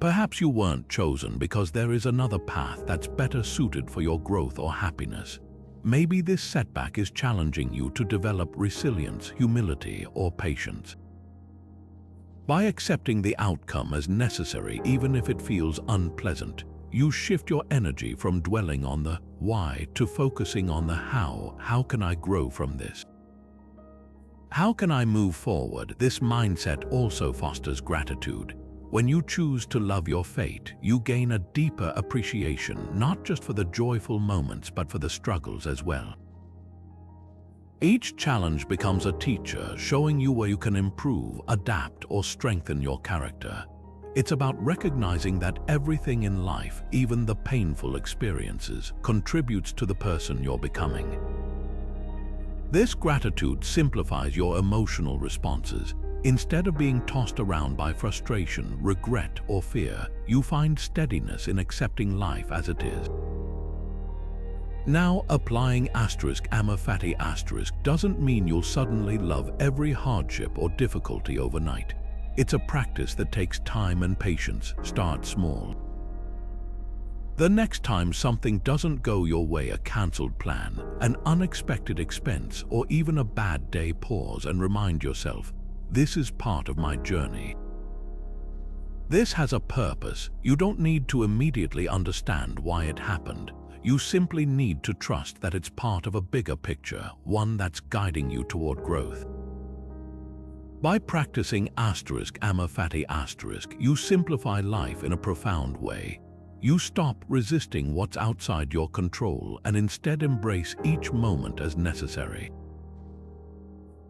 Perhaps you weren't chosen because there is another path that's better suited for your growth or happiness. Maybe this setback is challenging you to develop resilience, humility, or patience. By accepting the outcome as necessary, even if it feels unpleasant, you shift your energy from dwelling on the why to focusing on the how. How can I grow from this? How can I move forward? This mindset also fosters gratitude. When you choose to love your fate, you gain a deeper appreciation, not just for the joyful moments, but for the struggles as well. Each challenge becomes a teacher, showing you where you can improve, adapt, or strengthen your character. It's about recognizing that everything in life, even the painful experiences, contributes to the person you're becoming. This gratitude simplifies your emotional responses. Instead of being tossed around by frustration, regret, or fear, you find steadiness in accepting life as it is. Now, applying *Amafati* doesn't mean you'll suddenly love every hardship or difficulty overnight. It's a practice that takes time and patience. Start small. The next time something doesn't go your way, a cancelled plan, an unexpected expense, or even a bad day, pause and remind yourself, this is part of my journey. This has a purpose. You don't need to immediately understand why it happened. You simply need to trust that it's part of a bigger picture, one that's guiding you toward growth. By practicing *Amafati*, you simplify life in a profound way. You stop resisting what's outside your control and instead embrace each moment as necessary.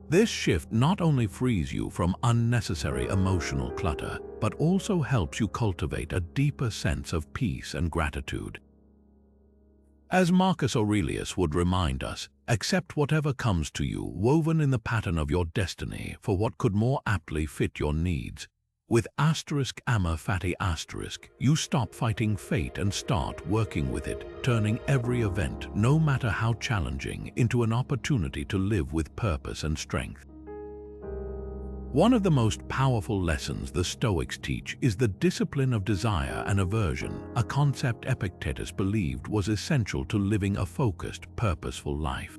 This shift not only frees you from unnecessary emotional clutter, but also helps you cultivate a deeper sense of peace and gratitude. As Marcus Aurelius would remind us, accept whatever comes to you, woven in the pattern of your destiny for what could more aptly fit your needs. With *Amafati*, you stop fighting fate and start working with it, turning every event, no matter how challenging, into an opportunity to live with purpose and strength. One of the most powerful lessons the Stoics teach is the discipline of desire and aversion, a concept Epictetus believed was essential to living a focused, purposeful life.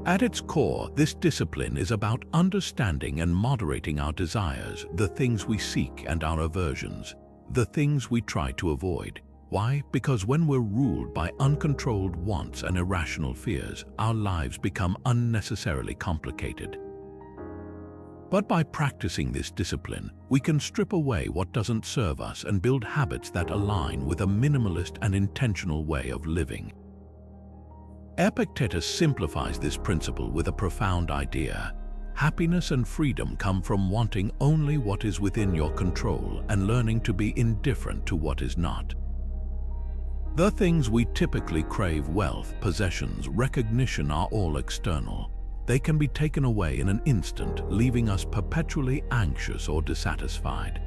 At its core, this discipline is about understanding and moderating our desires, the things we seek, and our aversions, the things we try to avoid. Why? Because when we're ruled by uncontrolled wants and irrational fears, our lives become unnecessarily complicated. But by practicing this discipline, we can strip away what doesn't serve us and build habits that align with a minimalist and intentional way of living. Epictetus simplifies this principle with a profound idea. Happiness and freedom come from wanting only what is within your control and learning to be indifferent to what is not. The things we typically crave, wealth, possessions, recognition, are all external. They can be taken away in an instant, leaving us perpetually anxious or dissatisfied.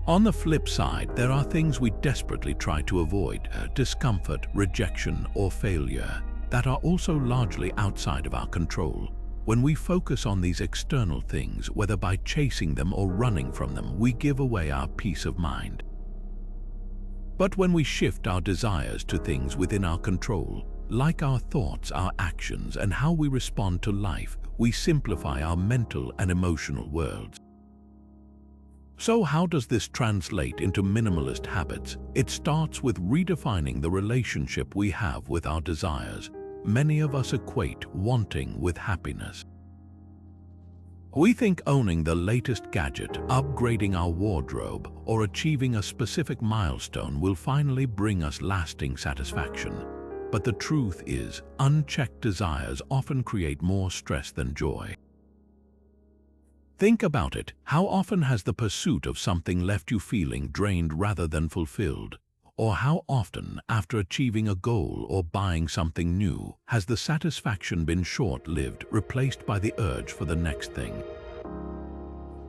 On the flip side, there are things we desperately try to avoid, discomfort, rejection, or failure, that are also largely outside of our control. When we focus on these external things, whether by chasing them or running from them, we give away our peace of mind. But when we shift our desires to things within our control, like our thoughts, our actions, and how we respond to life, we simplify our mental and emotional worlds. So how does this translate into minimalist habits? It starts with redefining the relationship we have with our desires. Many of us equate wanting with happiness. We think owning the latest gadget, upgrading our wardrobe, or achieving a specific milestone will finally bring us lasting satisfaction. But the truth is, unchecked desires often create more stress than joy. Think about it. How often has the pursuit of something left you feeling drained rather than fulfilled? Or how often, after achieving a goal or buying something new, has the satisfaction been short-lived, replaced by the urge for the next thing?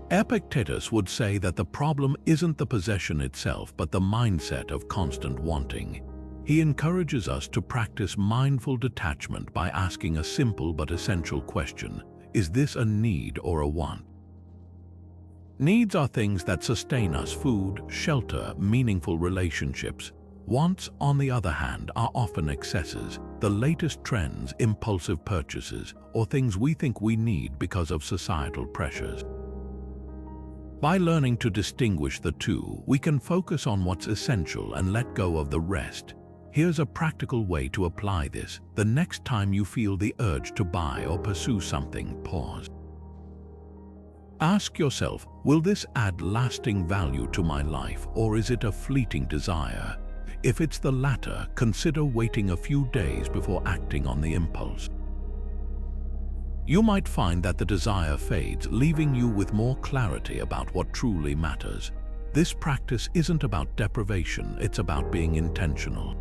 Epictetus would say that the problem isn't the possession itself, but the mindset of constant wanting. He encourages us to practice mindful detachment by asking a simple but essential question: is this a need or a want? Needs are things that sustain us: food, shelter, meaningful relationships. Wants, on the other hand, are often excesses, the latest trends, impulsive purchases, or things we think we need because of societal pressures. By learning to distinguish the two, we can focus on what's essential and let go of the rest. Here's a practical way to apply this. The next time you feel the urge to buy or pursue something, pause. Ask yourself, will this add lasting value to my life, or is it a fleeting desire? If it's the latter, consider waiting a few days before acting on the impulse. You might find that the desire fades, leaving you with more clarity about what truly matters. This practice isn't about deprivation, it's about being intentional.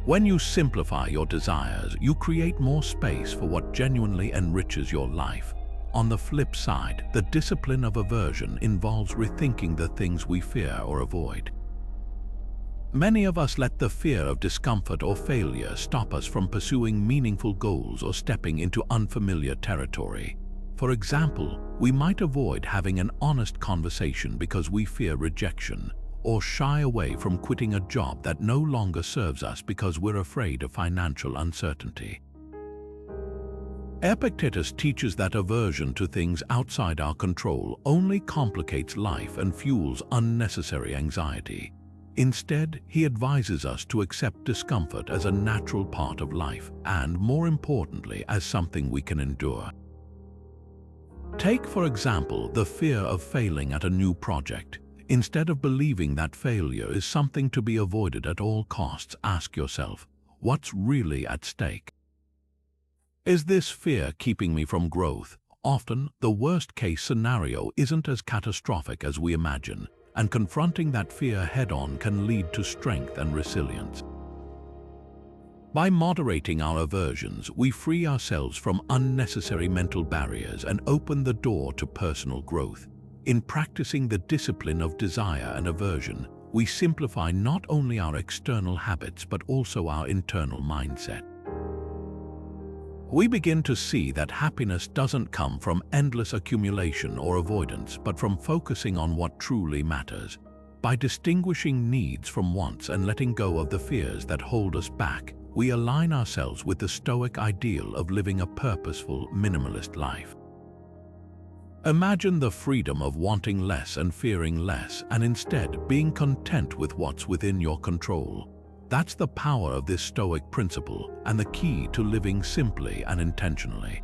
When you simplify your desires, you create more space for what genuinely enriches your life. On the flip side, the discipline of aversion involves rethinking the things we fear or avoid. Many of us let the fear of discomfort or failure stop us from pursuing meaningful goals or stepping into unfamiliar territory. For example, we might avoid having an honest conversation because we fear rejection, or shy away from quitting a job that no longer serves us because we're afraid of financial uncertainty. Epictetus teaches that aversion to things outside our control only complicates life and fuels unnecessary anxiety. Instead, he advises us to accept discomfort as a natural part of life and, more importantly, as something we can endure. Take, for example, the fear of failing at a new project. Instead of believing that failure is something to be avoided at all costs, ask yourself, what's really at stake? Is this fear keeping me from growth? Often, the worst-case scenario isn't as catastrophic as we imagine, and confronting that fear head-on can lead to strength and resilience. By moderating our aversions, we free ourselves from unnecessary mental barriers and open the door to personal growth. In practicing the discipline of desire and aversion, we simplify not only our external habits but also our internal mindset. We begin to see that happiness doesn't come from endless accumulation or avoidance, but from focusing on what truly matters. By distinguishing needs from wants and letting go of the fears that hold us back, we align ourselves with the Stoic ideal of living a purposeful, minimalist life. Imagine the freedom of wanting less and fearing less, and instead being content with what's within your control. That's the power of this Stoic principle and the key to living simply and intentionally.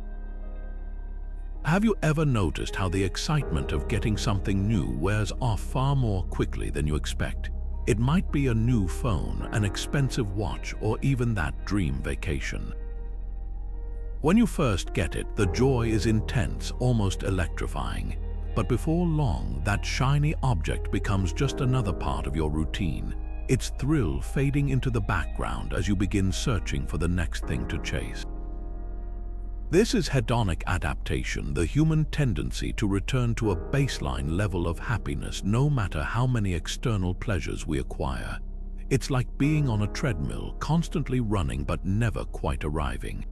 Have you ever noticed how the excitement of getting something new wears off far more quickly than you expect? It might be a new phone, an expensive watch, or even that dream vacation. When you first get it, the joy is intense, almost electrifying. But before long, that shiny object becomes just another part of your routine, its thrill fading into the background as you begin searching for the next thing to chase. This is hedonic adaptation, the human tendency to return to a baseline level of happiness no matter how many external pleasures we acquire. It's like being on a treadmill, constantly running but never quite arriving.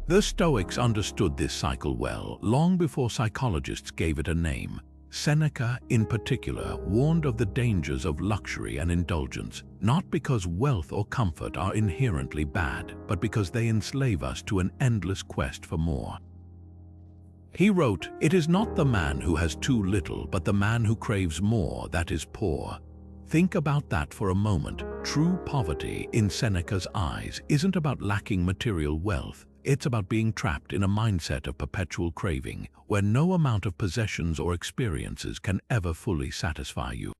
The Stoics understood this cycle well, long before psychologists gave it a name. Seneca, in particular, warned of the dangers of luxury and indulgence, not because wealth or comfort are inherently bad, but because they enslave us to an endless quest for more. He wrote, "It is not the man who has too little, but the man who craves more that is poor." Think about that for a moment. True poverty, in Seneca's eyes, isn't about lacking material wealth. It's about being trapped in a mindset of perpetual craving, where no amount of possessions or experiences can ever fully satisfy you.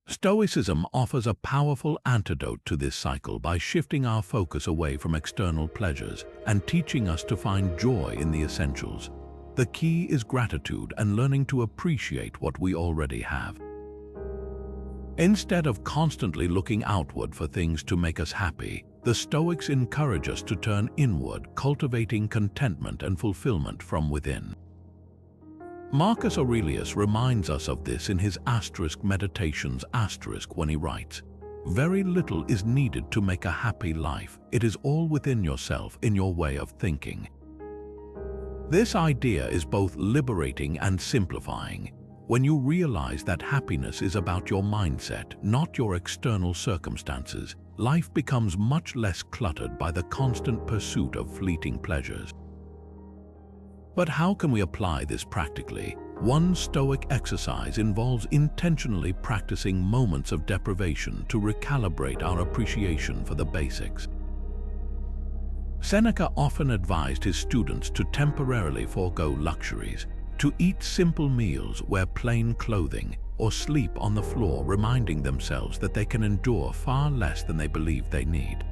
Stoicism offers a powerful antidote to this cycle by shifting our focus away from external pleasures and teaching us to find joy in the essentials. The key is gratitude and learning to appreciate what we already have. Instead of constantly looking outward for things to make us happy, the Stoics encourage us to turn inward, cultivating contentment and fulfillment from within. Marcus Aurelius reminds us of this in his Meditations when he writes, "Very little is needed to make a happy life. It is all within yourself, in your way of thinking." This idea is both liberating and simplifying. When you realize that happiness is about your mindset, not your external circumstances, life becomes much less cluttered by the constant pursuit of fleeting pleasures. But how can we apply this practically? One Stoic exercise involves intentionally practicing moments of deprivation to recalibrate our appreciation for the basics. Seneca often advised his students to temporarily forego luxuries, to eat simple meals, wear plain clothing, or sleep on the floor, reminding themselves that they can endure far less than they believe they need.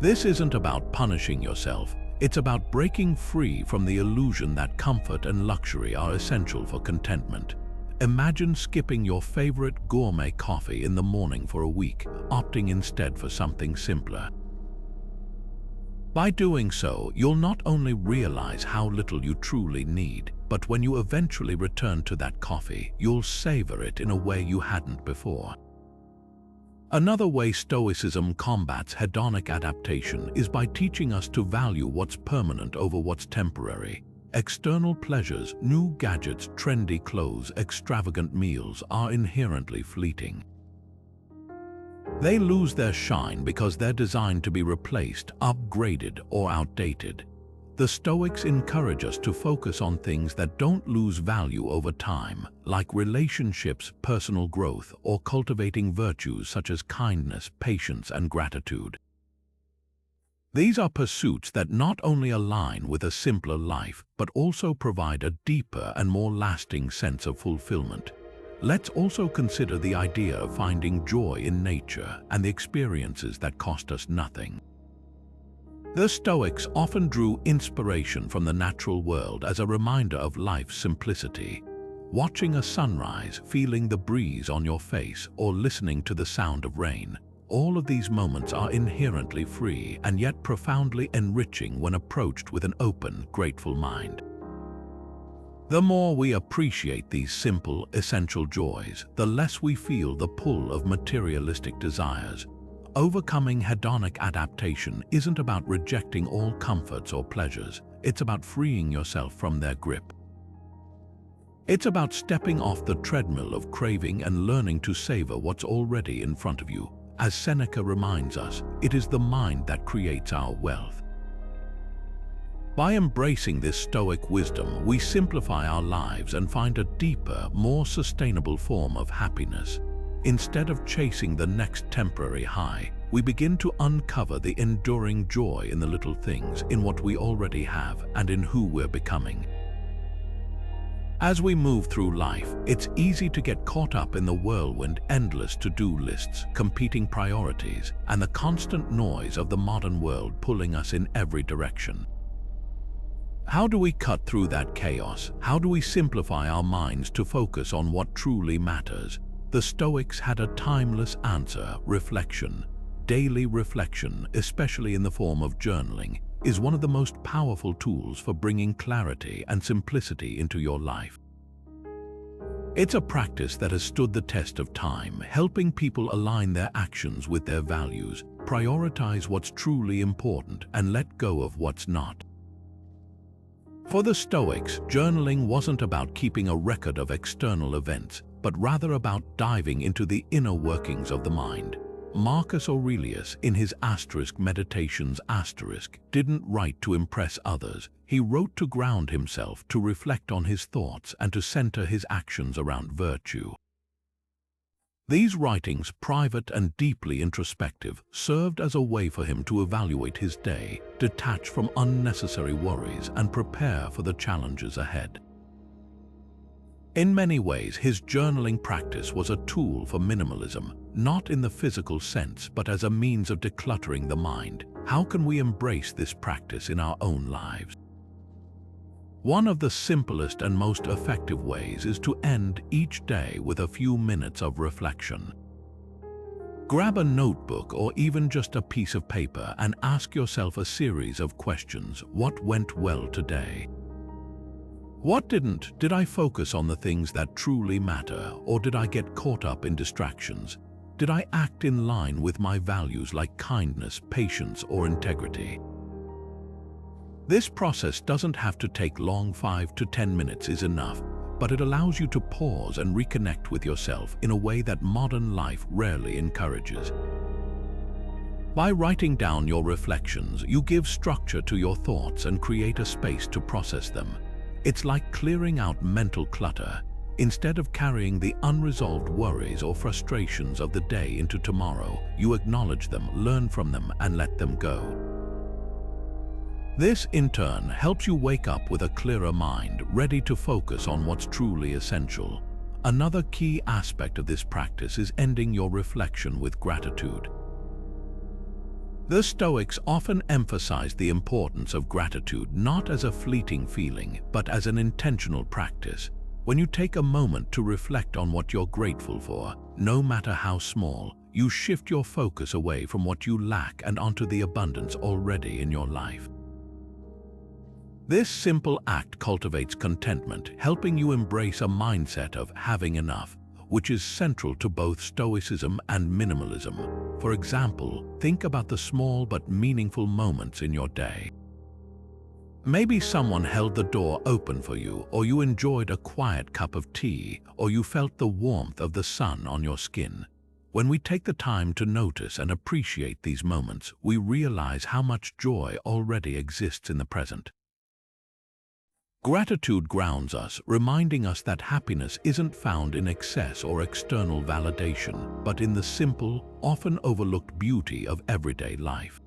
This isn't about punishing yourself. It's about breaking free from the illusion that comfort and luxury are essential for contentment. Imagine skipping your favorite gourmet coffee in the morning for a week, opting instead for something simpler. By doing so, you'll not only realize how little you truly need, but when you eventually return to that coffee, you'll savor it in a way you hadn't before. Another way Stoicism combats hedonic adaptation is by teaching us to value what's permanent over what's temporary. External pleasures, new gadgets, trendy clothes, extravagant meals are inherently fleeting. They lose their shine because they're designed to be replaced, upgraded, or outdated. The Stoics encourage us to focus on things that don't lose value over time, like relationships, personal growth, or cultivating virtues such as kindness, patience, and gratitude. These are pursuits that not only align with a simpler life, but also provide a deeper and more lasting sense of fulfillment. Let's also consider the idea of finding joy in nature and the experiences that cost us nothing. The Stoics often drew inspiration from the natural world as a reminder of life's simplicity. Watching a sunrise, feeling the breeze on your face, or listening to the sound of rain, all of these moments are inherently free and yet profoundly enriching when approached with an open, grateful mind. The more we appreciate these simple, essential joys, the less we feel the pull of materialistic desires. Overcoming hedonic adaptation isn't about rejecting all comforts or pleasures. It's about freeing yourself from their grip. It's about stepping off the treadmill of craving and learning to savor what's already in front of you. As Seneca reminds us, it is the mind that creates our wealth. By embracing this Stoic wisdom, we simplify our lives and find a deeper, more sustainable form of happiness. Instead of chasing the next temporary high, we begin to uncover the enduring joy in the little things, in what we already have, and in who we're becoming. As we move through life, it's easy to get caught up in the whirlwind, endless to-do lists, competing priorities, and the constant noise of the modern world pulling us in every direction. How do we cut through that chaos? How do we simplify our minds to focus on what truly matters? The Stoics had a timeless answer: reflection. Daily reflection, especially in the form of journaling, is one of the most powerful tools for bringing clarity and simplicity into your life. It's a practice that has stood the test of time, helping people align their actions with their values, prioritize what's truly important, and let go of what's not. For the Stoics, journaling wasn't about keeping a record of external events, but rather about diving into the inner workings of the mind. Marcus Aurelius, in his Meditations didn't write to impress others. He wrote to ground himself, to reflect on his thoughts, and to center his actions around virtue. These writings, private and deeply introspective, served as a way for him to evaluate his day, detach from unnecessary worries, and prepare for the challenges ahead. In many ways, his journaling practice was a tool for minimalism, not in the physical sense, but as a means of decluttering the mind. How can we embrace this practice in our own lives? One of the simplest and most effective ways is to end each day with a few minutes of reflection. Grab a notebook or even just a piece of paper and ask yourself a series of questions. What went well today? What didn't? Did I focus on the things that truly matter, or did I get caught up in distractions? Did I act in line with my values like kindness, patience, or integrity? This process doesn't have to take long. 5 to 10 minutes is enough, but it allows you to pause and reconnect with yourself in a way that modern life rarely encourages. By writing down your reflections, you give structure to your thoughts and create a space to process them. It's like clearing out mental clutter. Instead of carrying the unresolved worries or frustrations of the day into tomorrow, you acknowledge them, learn from them, and let them go. This, in turn, helps you wake up with a clearer mind, ready to focus on what's truly essential. Another key aspect of this practice is ending your reflection with gratitude. The Stoics often emphasize the importance of gratitude not as a fleeting feeling, but as an intentional practice. When you take a moment to reflect on what you're grateful for, no matter how small, you shift your focus away from what you lack and onto the abundance already in your life. This simple act cultivates contentment, helping you embrace a mindset of having enough, which is central to both Stoicism and minimalism. For example, think about the small but meaningful moments in your day. Maybe someone held the door open for you, or you enjoyed a quiet cup of tea, or you felt the warmth of the sun on your skin. When we take the time to notice and appreciate these moments, we realize how much joy already exists in the present. Gratitude grounds us, reminding us that happiness isn't found in excess or external validation, but in the simple, often overlooked beauty of everyday life.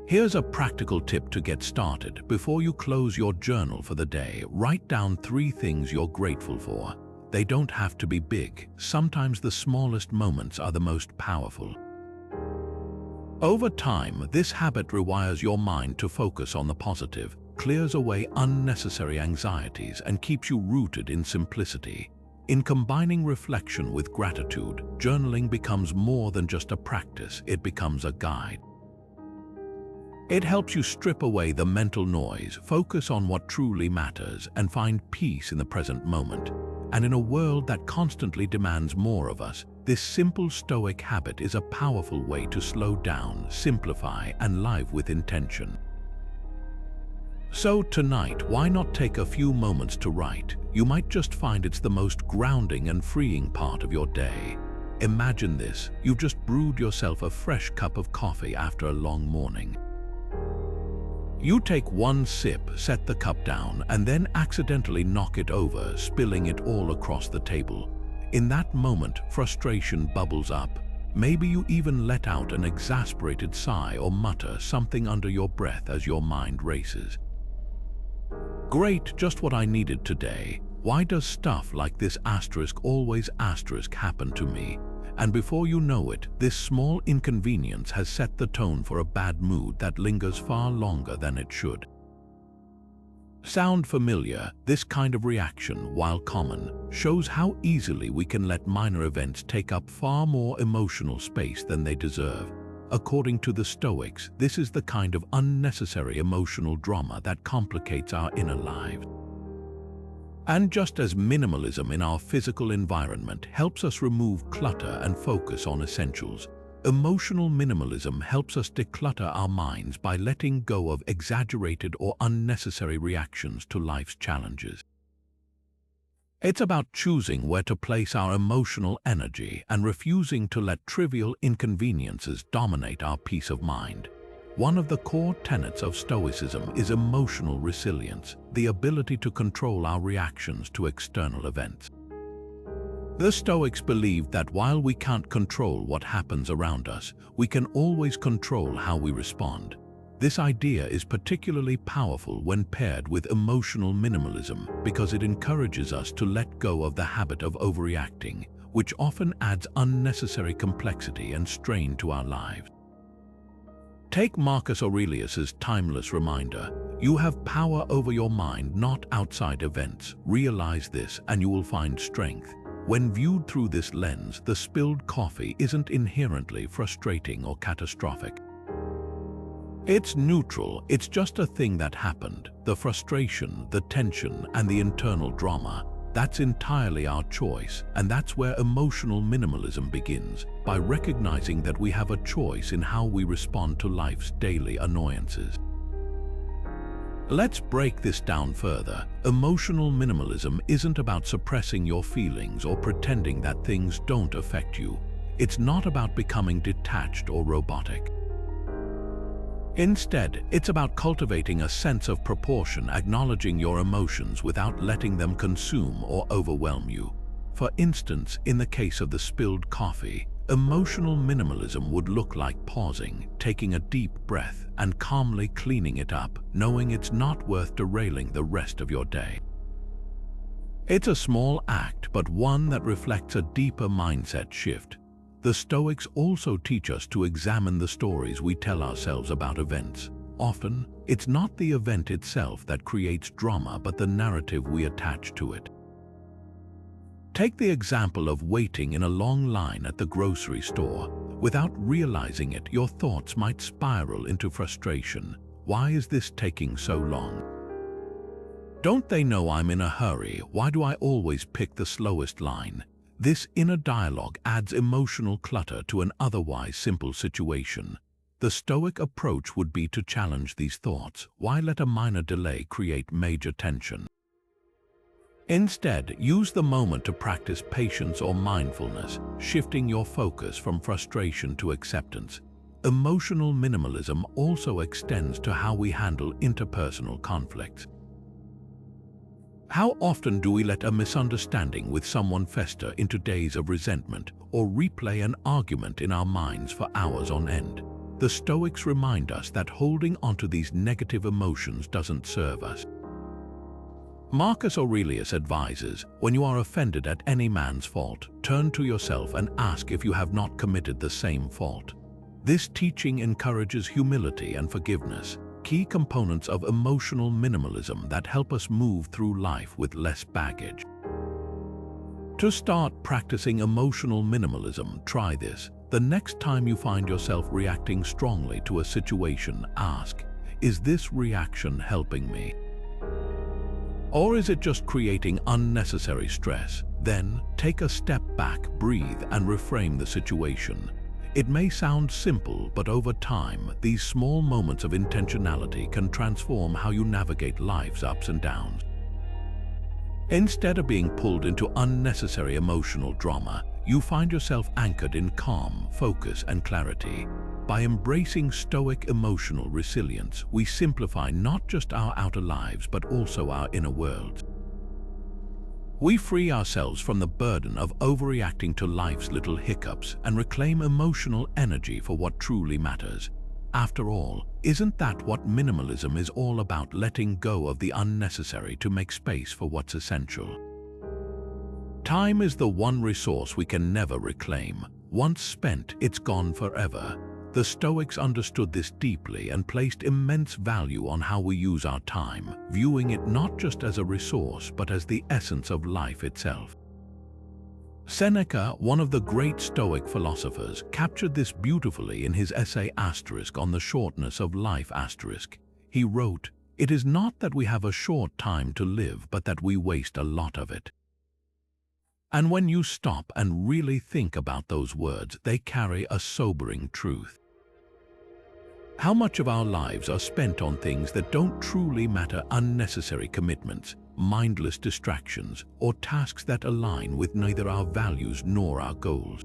Here's a practical tip to get started. Before you close your journal for the day, write down 3 things you're grateful for. They don't have to be big. Sometimes the smallest moments are the most powerful. Over time, this habit rewires your mind to focus on the positive, clears away unnecessary anxieties, and keeps you rooted in simplicity. In combining reflection with gratitude, journaling becomes more than just a practice, it becomes a guide. It helps you strip away the mental noise, focus on what truly matters, and find peace in the present moment. And in a world that constantly demands more of us, this simple Stoic habit is a powerful way to slow down, simplify, and live with intention. So tonight, why not take a few moments to write? You might just find it's the most grounding and freeing part of your day. Imagine this: you've just brewed yourself a fresh cup of coffee after a long morning. You take one sip, set the cup down, and then accidentally knock it over, spilling it all across the table. In that moment, frustration bubbles up. Maybe you even let out an exasperated sigh or mutter something under your breath as your mind races. Great, just what I needed today. Why does stuff like this always happen to me? And before you know it, this small inconvenience has set the tone for a bad mood that lingers far longer than it should. Sound familiar? This kind of reaction, while common, shows how easily we can let minor events take up far more emotional space than they deserve. According to the Stoics, this is the kind of unnecessary emotional drama that complicates our inner lives. And just as minimalism in our physical environment helps us remove clutter and focus on essentials, emotional minimalism helps us declutter our minds by letting go of exaggerated or unnecessary reactions to life's challenges. It's about choosing where to place our emotional energy and refusing to let trivial inconveniences dominate our peace of mind. One of the core tenets of Stoicism is emotional resilience, the ability to control our reactions to external events. The Stoics believed that while we can't control what happens around us, we can always control how we respond. This idea is particularly powerful when paired with emotional minimalism because it encourages us to let go of the habit of overreacting, which often adds unnecessary complexity and strain to our lives. Take Marcus Aurelius's timeless reminder: you have power over your mind, not outside events. Realize this and you will find strength. When viewed through this lens, the spilled coffee isn't inherently frustrating or catastrophic. It's neutral, it's just a thing that happened. The frustration, the tension, and the internal drama, that's entirely our choice, and that's where emotional minimalism begins, by recognizing that we have a choice in how we respond to life's daily annoyances. Let's break this down further. Emotional minimalism isn't about suppressing your feelings or pretending that things don't affect you. It's not about becoming detached or robotic. Instead, it's about cultivating a sense of proportion, acknowledging your emotions without letting them consume or overwhelm you. For instance, in the case of the spilled coffee, emotional minimalism would look like pausing, taking a deep breath, and calmly cleaning it up, knowing it's not worth derailing the rest of your day. It's a small act, but one that reflects a deeper mindset shift. The Stoics also teach us to examine the stories we tell ourselves about events. Often, it's not the event itself that creates drama, but the narrative we attach to it. Take the example of waiting in a long line at the grocery store. Without realizing it, your thoughts might spiral into frustration. Why is this taking so long? Don't they know I'm in a hurry? Why do I always pick the slowest line? This inner dialogue adds emotional clutter to an otherwise simple situation. The Stoic approach would be to challenge these thoughts. Why let a minor delay create major tension? Instead, use the moment to practice patience or mindfulness, shifting your focus from frustration to acceptance. Emotional minimalism also extends to how we handle interpersonal conflicts. How often do we let a misunderstanding with someone fester into days of resentment or replay an argument in our minds for hours on end? The Stoics remind us that holding onto these negative emotions doesn't serve us. Marcus Aurelius advises, when you are offended at any man's fault, turn to yourself and ask if you have not committed the same fault. This teaching encourages humility and forgiveness, key components of emotional minimalism that help us move through life with less baggage. To start practicing emotional minimalism, try this. The next time you find yourself reacting strongly to a situation, ask, is this reaction helping me? Or is it just creating unnecessary stress? Then, take a step back, breathe, and reframe the situation. It may sound simple, but over time, these small moments of intentionality can transform how you navigate life's ups and downs. Instead of being pulled into unnecessary emotional drama, you find yourself anchored in calm, focus, and clarity. By embracing Stoic emotional resilience, we simplify not just our outer lives, but also our inner worlds. We free ourselves from the burden of overreacting to life's little hiccups and reclaim emotional energy for what truly matters. After all, isn't that what minimalism is all about? Letting go of the unnecessary to make space for what's essential. Time is the one resource we can never reclaim. Once spent, it's gone forever. The Stoics understood this deeply and placed immense value on how we use our time, viewing it not just as a resource but as the essence of life itself. Seneca, one of the great Stoic philosophers, captured this beautifully in his essay on the shortness of life. He wrote, "It is not that we have a short time to live, but that we waste a lot of it." And when you stop and really think about those words, they carry a sobering truth. How much of our lives are spent on things that don't truly matter? Unnecessary commitments, mindless distractions, or tasks that align with neither our values nor our goals.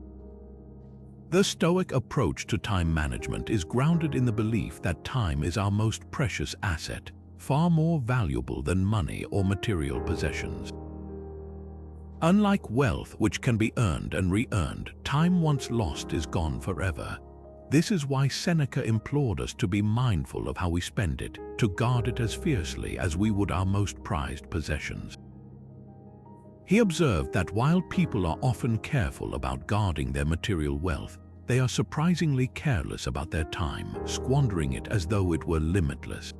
The Stoic approach to time management is grounded in the belief that time is our most precious asset, far more valuable than money or material possessions. Unlike wealth, which can be earned and re-earned, time once lost is gone forever. This is why Seneca implored us to be mindful of how we spend it, to guard it as fiercely as we would our most prized possessions. He observed that while people are often careful about guarding their material wealth, they are surprisingly careless about their time, squandering it as though it were limitless.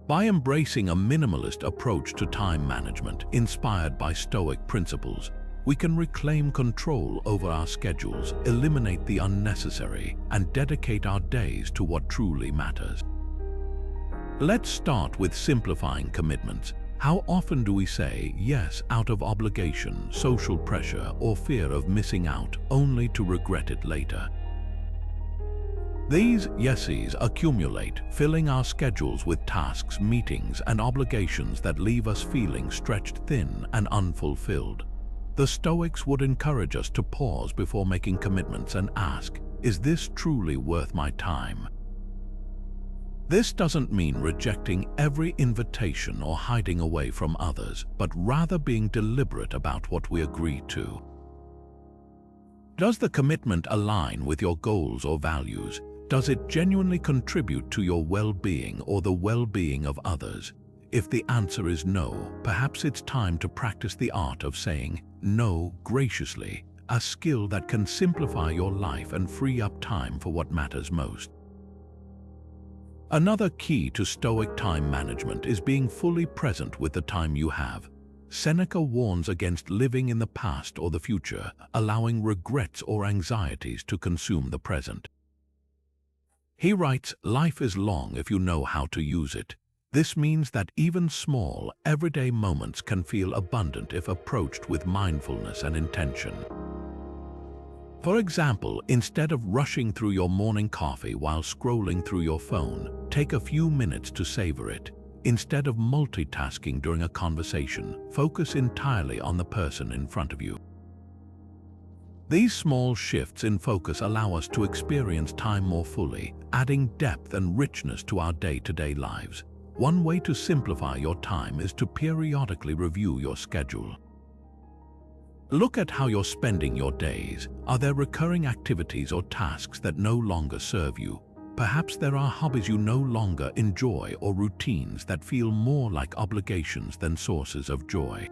By embracing a minimalist approach to time management inspired by Stoic principles, we can reclaim control over our schedules, eliminate the unnecessary, and dedicate our days to what truly matters. Let's start with simplifying commitments. How often do we say yes out of obligation, social pressure, or fear of missing out, only to regret it later? These yeses accumulate, filling our schedules with tasks, meetings, and obligations that leave us feeling stretched thin and unfulfilled. The Stoics would encourage us to pause before making commitments and ask, is this truly worth my time? This doesn't mean rejecting every invitation or hiding away from others, but rather being deliberate about what we agree to. Does the commitment align with your goals or values? Does it genuinely contribute to your well-being or the well-being of others? If the answer is no, perhaps it's time to practice the art of saying no graciously, a skill that can simplify your life and free up time for what matters most. Another key to Stoic time management is being fully present with the time you have. Seneca warns against living in the past or the future, allowing regrets or anxieties to consume the present. He writes, life is long if you know how to use it. This means that even small, everyday moments can feel abundant if approached with mindfulness and intention. For example, instead of rushing through your morning coffee while scrolling through your phone, take a few minutes to savor it. Instead of multitasking during a conversation, focus entirely on the person in front of you. These small shifts in focus allow us to experience time more fully, adding depth and richness to our day-to-day lives. One way to simplify your time is to periodically review your schedule. Look at how you're spending your days. Are there recurring activities or tasks that no longer serve you? Perhaps there are hobbies you no longer enjoy or routines that feel more like obligations than sources of joy.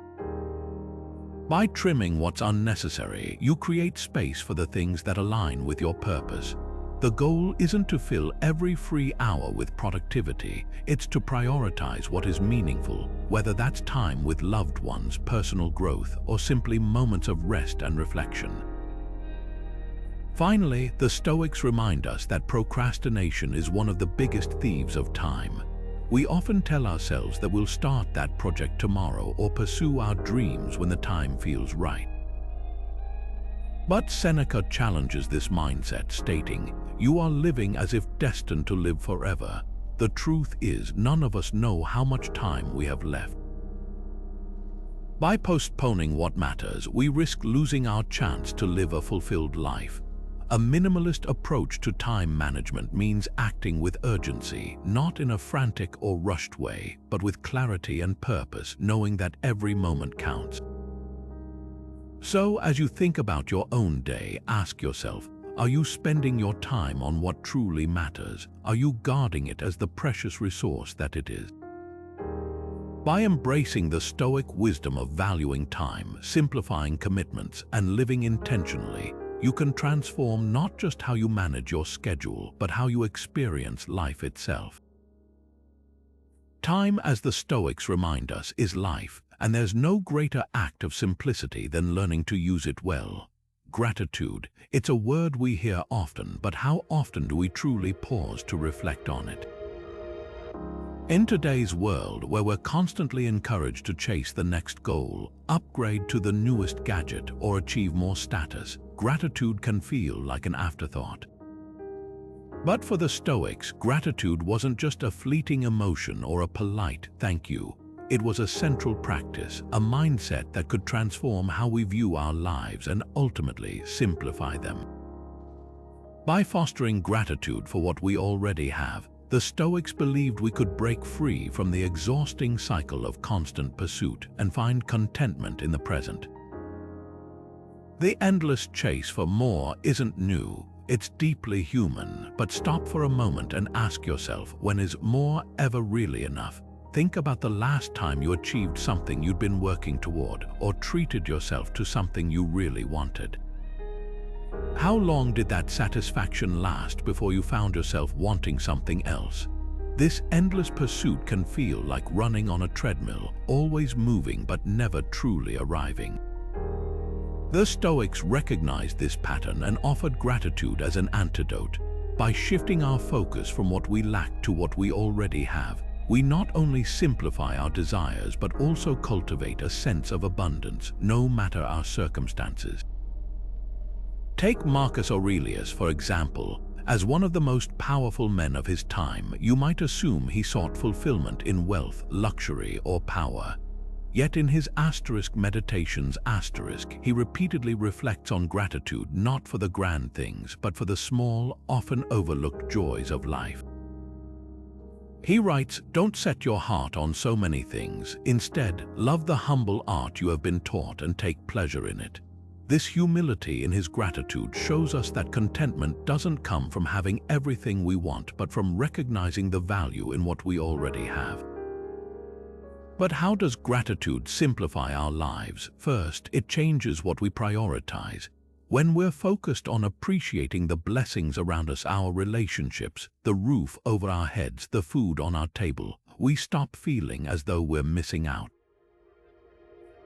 By trimming what's unnecessary, you create space for the things that align with your purpose. The goal isn't to fill every free hour with productivity, it's to prioritize what is meaningful, whether that's time with loved ones, personal growth, or simply moments of rest and reflection. Finally, the Stoics remind us that procrastination is one of the biggest thieves of time. We often tell ourselves that we'll start that project tomorrow or pursue our dreams when the time feels right. But Seneca challenges this mindset, stating, "You are living as if destined to live forever. The truth is, none of us know how much time we have left." By postponing what matters, we risk losing our chance to live a fulfilled life. A minimalist approach to time management means acting with urgency, not in a frantic or rushed way, but with clarity and purpose, knowing that every moment counts. So, as you think about your own day, ask yourself, are you spending your time on what truly matters? Are you guarding it as the precious resource that it is? By embracing the Stoic wisdom of valuing time, simplifying commitments, and living intentionally, you can transform not just how you manage your schedule, but how you experience life itself. Time, as the Stoics remind us, is life, and there's no greater act of simplicity than learning to use it well. Gratitude, it's a word we hear often, but how often do we truly pause to reflect on it? In today's world, where we're constantly encouraged to chase the next goal, upgrade to the newest gadget, or achieve more status, gratitude can feel like an afterthought. But for the Stoics, gratitude wasn't just a fleeting emotion or a polite thank you. It was a central practice, a mindset that could transform how we view our lives and ultimately simplify them. By fostering gratitude for what we already have, The Stoics believed we could break free from the exhausting cycle of constant pursuit and find contentment in the present. The endless chase for more isn't new, it's deeply human, but stop for a moment and ask yourself, when is more ever really enough? Think about the last time you achieved something you'd been working toward, or treated yourself to something you really wanted. How long did that satisfaction last before you found yourself wanting something else? This endless pursuit can feel like running on a treadmill, always moving but never truly arriving. The Stoics recognized this pattern and offered gratitude as an antidote. By shifting our focus from what we lack to what we already have, we not only simplify our desires but also cultivate a sense of abundance, no matter our circumstances. Take Marcus Aurelius, for example. As one of the most powerful men of his time, you might assume he sought fulfillment in wealth, luxury, or power. Yet in his Meditations, he repeatedly reflects on gratitude not for the grand things, but for the small, often overlooked joys of life. He writes, "Don't set your heart on so many things. Instead, love the humble art you have been taught and take pleasure in it." This humility in his gratitude shows us that contentment doesn't come from having everything we want, but from recognizing the value in what we already have. But how does gratitude simplify our lives? First, it changes what we prioritize. When we're focused on appreciating the blessings around us, our relationships, the roof over our heads, the food on our table, we stop feeling as though we're missing out.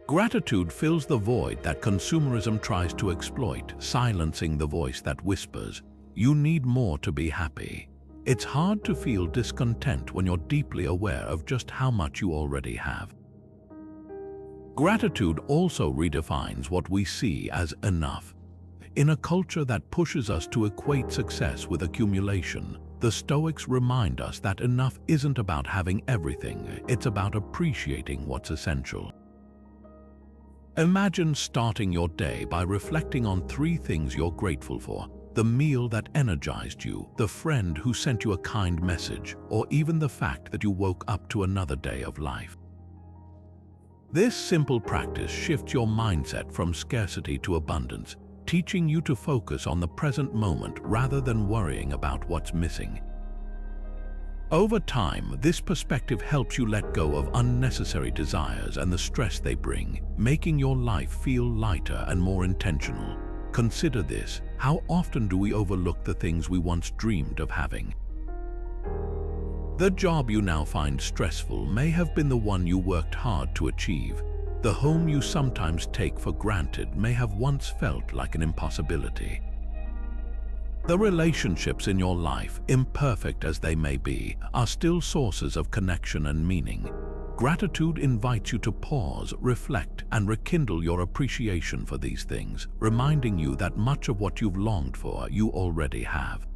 Gratitude fills the void that consumerism tries to exploit, silencing the voice that whispers, "You need more to be happy." It's hard to feel discontent when you're deeply aware of just how much you already have. Gratitude also redefines what we see as enough. In a culture that pushes us to equate success with accumulation, the Stoics remind us that enough isn't about having everything, it's about appreciating what's essential. Imagine starting your day by reflecting on 3 things you're grateful for: the meal that energized you, the friend who sent you a kind message, or even the fact that you woke up to another day of life. This simple practice shifts your mindset from scarcity to abundance, teaching you to focus on the present moment rather than worrying about what's missing. Over time, this perspective helps you let go of unnecessary desires and the stress they bring, making your life feel lighter and more intentional. Consider this: how often do we overlook the things we once dreamed of having? The job you now find stressful may have been the one you worked hard to achieve. The home you sometimes take for granted may have once felt like an impossibility. The relationships in your life, imperfect as they may be, are still sources of connection and meaning. Gratitude invites you to pause, reflect, and rekindle your appreciation for these things, reminding you that much of what you've longed for, you already have.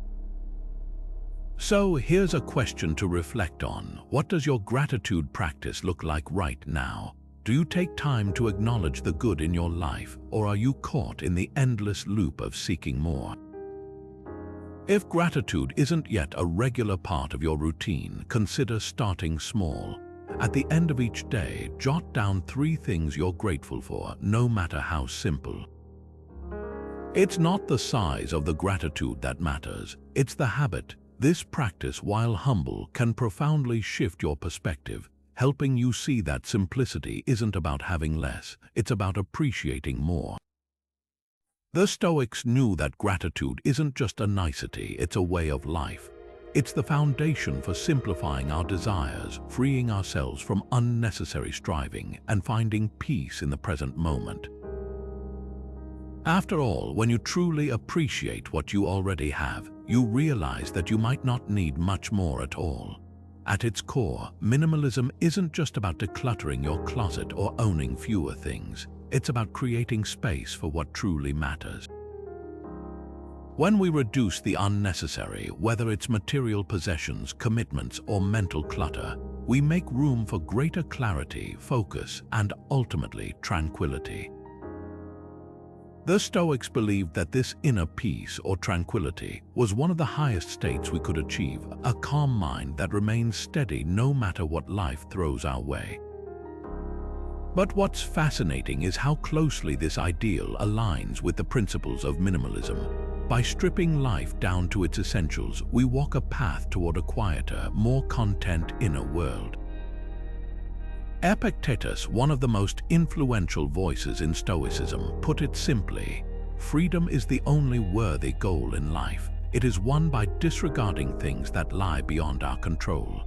So here's a question to reflect on. What does your gratitude practice look like right now? Do you take time to acknowledge the good in your life, or are you caught in the endless loop of seeking more? If gratitude isn't yet a regular part of your routine, consider starting small. At the end of each day, jot down 3 things you're grateful for, no matter how simple. It's not the size of the gratitude that matters, it's the habit. This practice, while humble, can profoundly shift your perspective, helping you see that simplicity isn't about having less, it's about appreciating more. The Stoics knew that gratitude isn't just a nicety, it's a way of life. It's the foundation for simplifying our desires, freeing ourselves from unnecessary striving, and finding peace in the present moment. After all, when you truly appreciate what you already have, you realize that you might not need much more at all. At its core, minimalism isn't just about decluttering your closet or owning fewer things. It's about creating space for what truly matters. When we reduce the unnecessary, whether it's material possessions, commitments, or mental clutter, we make room for greater clarity, focus, and ultimately tranquility. The Stoics believed that this inner peace or tranquility was one of the highest states we could achieve, a calm mind that remains steady no matter what life throws our way. But what's fascinating is how closely this ideal aligns with the principles of minimalism. By stripping life down to its essentials, we walk a path toward a quieter, more content inner world. Epictetus, one of the most influential voices in Stoicism, put it simply: freedom is the only worthy goal in life. It is won by disregarding things that lie beyond our control.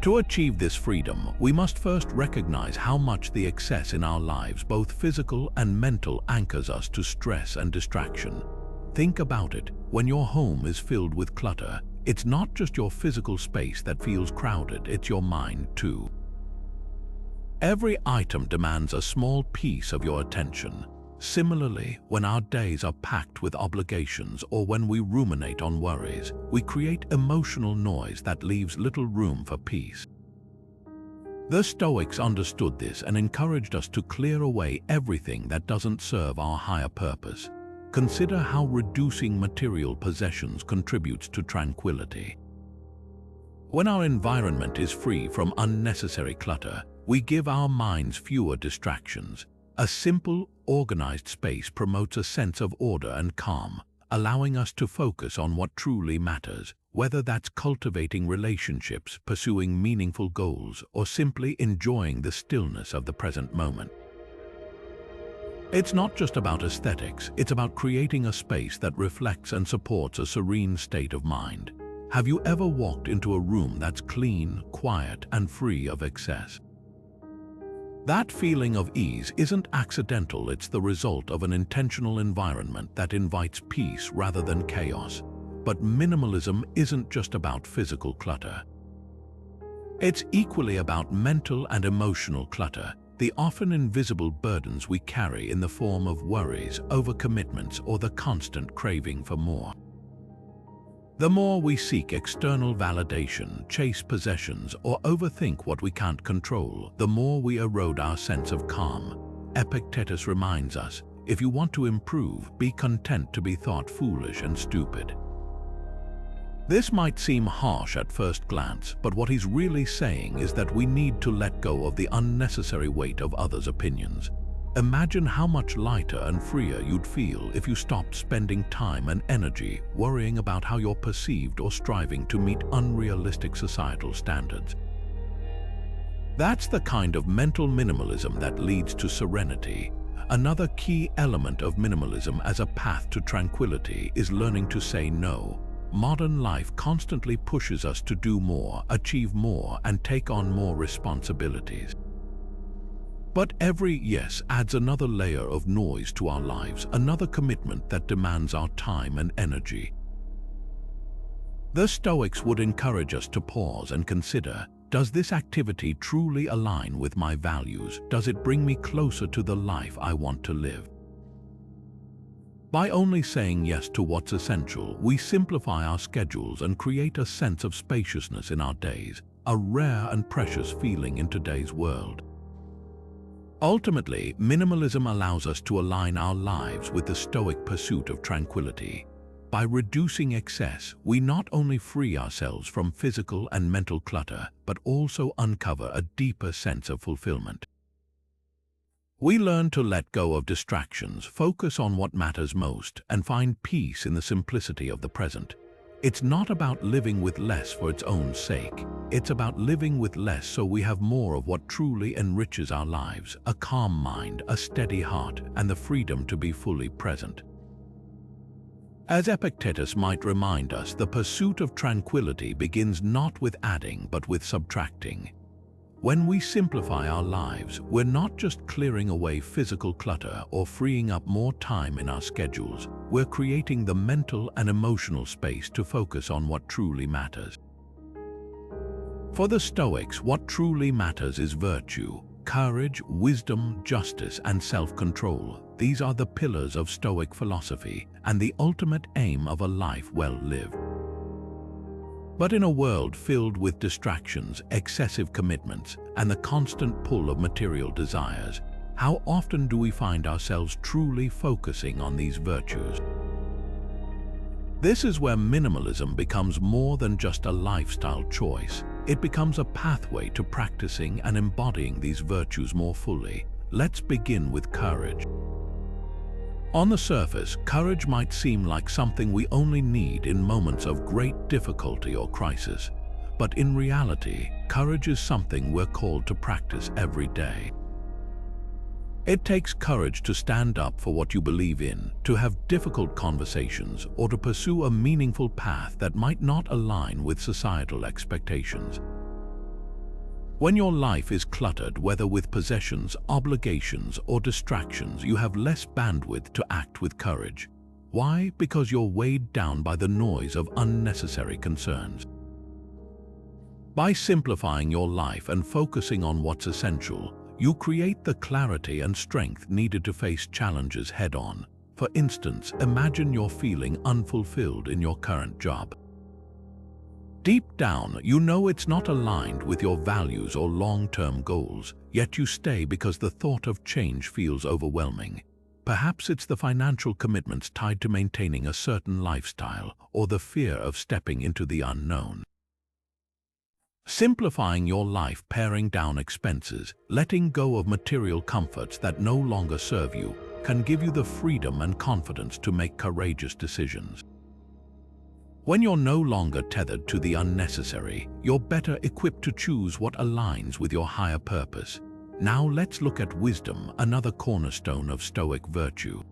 To achieve this freedom, we must first recognize how much the excess in our lives, both physical and mental, anchors us to stress and distraction. Think about it. When your home is filled with clutter, it's not just your physical space that feels crowded, it's your mind too. Every item demands a small piece of your attention. Similarly, when our days are packed with obligations or when we ruminate on worries, we create emotional noise that leaves little room for peace. The Stoics understood this and encouraged us to clear away everything that doesn't serve our higher purpose. Consider how reducing material possessions contributes to tranquility. When our environment is free from unnecessary clutter, we give our minds fewer distractions. A simple, organized space promotes a sense of order and calm, allowing us to focus on what truly matters, whether that's cultivating relationships, pursuing meaningful goals, or simply enjoying the stillness of the present moment. It's not just about aesthetics, it's about creating a space that reflects and supports a serene state of mind. Have you ever walked into a room that's clean, quiet, and free of excess? That feeling of ease isn't accidental, it's the result of an intentional environment that invites peace rather than chaos. But minimalism isn't just about physical clutter. It's equally about mental and emotional clutter, the often invisible burdens we carry in the form of worries, overcommitments, or the constant craving for more. The more we seek external validation, chase possessions, or overthink what we can't control, the more we erode our sense of calm. Epictetus reminds us, if you want to improve, be content to be thought foolish and stupid. This might seem harsh at first glance, but what he's really saying is that we need to let go of the unnecessary weight of others' opinions. Imagine how much lighter and freer you'd feel if you stopped spending time and energy worrying about how you're perceived or striving to meet unrealistic societal standards. That's the kind of mental minimalism that leads to serenity. Another key element of minimalism as a path to tranquility is learning to say no. Modern life constantly pushes us to do more, achieve more, and take on more responsibilities. But every yes adds another layer of noise to our lives, another commitment that demands our time and energy. The Stoics would encourage us to pause and consider, does this activity truly align with my values? Does it bring me closer to the life I want to live? By only saying yes to what's essential, we simplify our schedules and create a sense of spaciousness in our days, a rare and precious feeling in today's world. Ultimately, minimalism allows us to align our lives with the Stoic pursuit of tranquility. By reducing excess, we not only free ourselves from physical and mental clutter, but also uncover a deeper sense of fulfillment. We learn to let go of distractions, focus on what matters most, and find peace in the simplicity of the present. It's not about living with less for its own sake. It's about living with less so we have more of what truly enriches our lives, a calm mind, a steady heart, and the freedom to be fully present. As Epictetus might remind us, the pursuit of tranquility begins not with adding but with subtracting. When we simplify our lives, we're not just clearing away physical clutter or freeing up more time in our schedules, we're creating the mental and emotional space to focus on what truly matters. For the Stoics, what truly matters is virtue, courage, wisdom, justice, and self-control. These are the pillars of Stoic philosophy and the ultimate aim of a life well lived. But in a world filled with distractions, excessive commitments, and the constant pull of material desires, how often do we find ourselves truly focusing on these virtues? This is where minimalism becomes more than just a lifestyle choice. It becomes a pathway to practicing and embodying these virtues more fully. Let's begin with courage. On the surface, courage might seem like something we only need in moments of great difficulty or crisis. But in reality, courage is something we're called to practice every day. It takes courage to stand up for what you believe in, to have difficult conversations, or to pursue a meaningful path that might not align with societal expectations. When your life is cluttered, whether with possessions, obligations, or distractions, you have less bandwidth to act with courage. Why? Because you're weighed down by the noise of unnecessary concerns. By simplifying your life and focusing on what's essential, you create the clarity and strength needed to face challenges head-on. For instance, imagine you're feeling unfulfilled in your current job. Deep down, you know it's not aligned with your values or long-term goals, yet you stay because the thought of change feels overwhelming. Perhaps it's the financial commitments tied to maintaining a certain lifestyle, or the fear of stepping into the unknown. Simplifying your life, paring down expenses, letting go of material comforts that no longer serve you, can give you the freedom and confidence to make courageous decisions. When you're no longer tethered to the unnecessary, you're better equipped to choose what aligns with your higher purpose. Now let's look at wisdom, another cornerstone of Stoic virtue.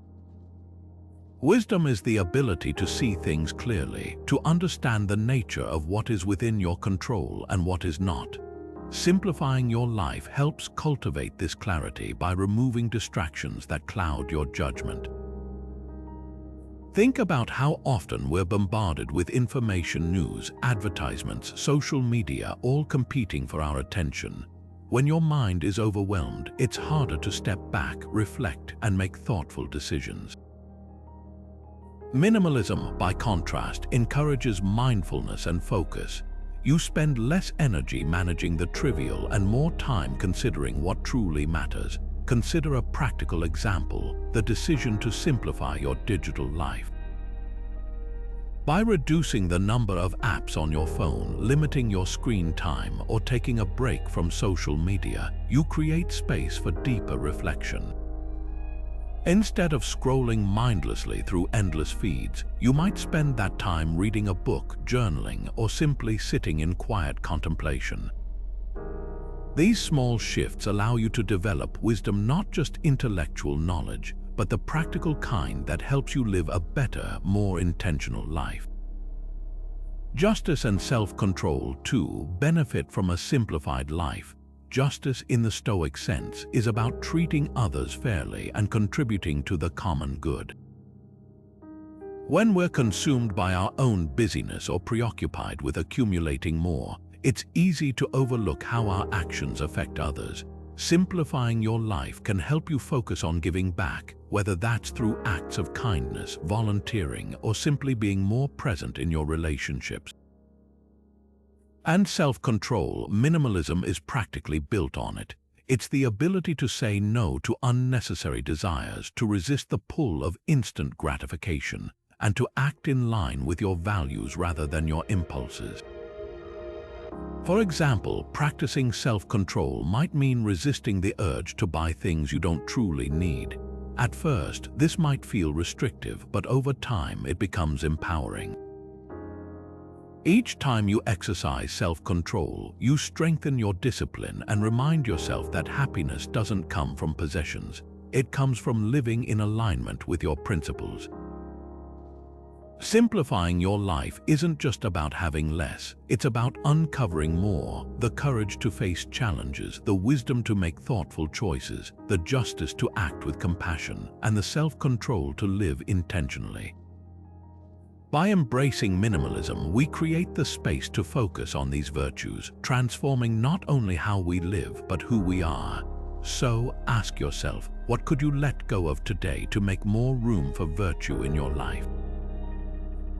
Wisdom is the ability to see things clearly, to understand the nature of what is within your control and what is not. Simplifying your life helps cultivate this clarity by removing distractions that cloud your judgment. Think about how often we're bombarded with information, news, advertisements, social media, all competing for our attention. When your mind is overwhelmed, it's harder to step back, reflect, and make thoughtful decisions. Minimalism, by contrast, encourages mindfulness and focus. You spend less energy managing the trivial and more time considering what truly matters. Consider a practical example: the decision to simplify your digital life. By reducing the number of apps on your phone, limiting your screen time, or taking a break from social media, you create space for deeper reflection. Instead of scrolling mindlessly through endless feeds, you might spend that time reading a book, journaling, or simply sitting in quiet contemplation. These small shifts allow you to develop wisdom, not just intellectual knowledge, but the practical kind that helps you live a better, more intentional life. Justice and self-control, too, benefit from a simplified life. Justice, in the Stoic sense, is about treating others fairly and contributing to the common good. When we're consumed by our own busyness or preoccupied with accumulating more, it's easy to overlook how our actions affect others. Simplifying your life can help you focus on giving back, whether that's through acts of kindness, volunteering, or simply being more present in your relationships. And self-control, minimalism is practically built on it. It's the ability to say no to unnecessary desires, to resist the pull of instant gratification, and to act in line with your values rather than your impulses. For example, practicing self-control might mean resisting the urge to buy things you don't truly need. At first, this might feel restrictive, but over time it becomes empowering. Each time you exercise self-control, you strengthen your discipline and remind yourself that happiness doesn't come from possessions. It comes from living in alignment with your principles. Simplifying your life isn't just about having less, it's about uncovering more: the courage to face challenges, the wisdom to make thoughtful choices, the justice to act with compassion, and the self-control to live intentionally. By embracing minimalism, we create the space to focus on these virtues, transforming not only how we live, but who we are. So, ask yourself, what could you let go of today to make more room for virtue in your life?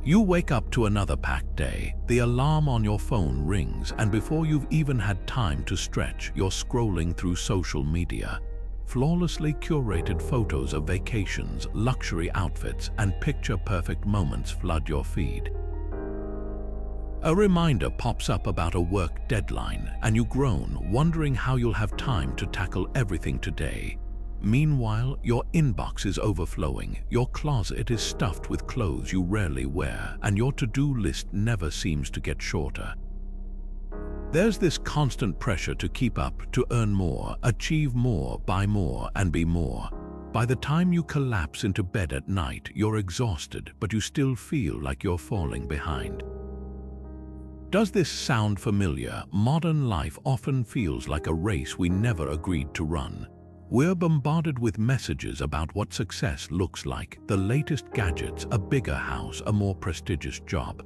You wake up to another packed day, the alarm on your phone rings, and before you've even had time to stretch, you're scrolling through social media. flawlessly curated photos of vacations, luxury outfits, and picture-perfect moments flood your feed. A reminder pops up about a work deadline, and you groan, wondering how you'll have time to tackle everything today. Meanwhile, your inbox is overflowing, your closet is stuffed with clothes you rarely wear, and your to-do list never seems to get shorter. There's this constant pressure to keep up, to earn more, achieve more, buy more, and be more. By the time you collapse into bed at night, you're exhausted, but you still feel like you're falling behind. Does this sound familiar? Modern life often feels like a race we never agreed to run. We're bombarded with messages about what success looks like: the latest gadgets, a bigger house, a more prestigious job.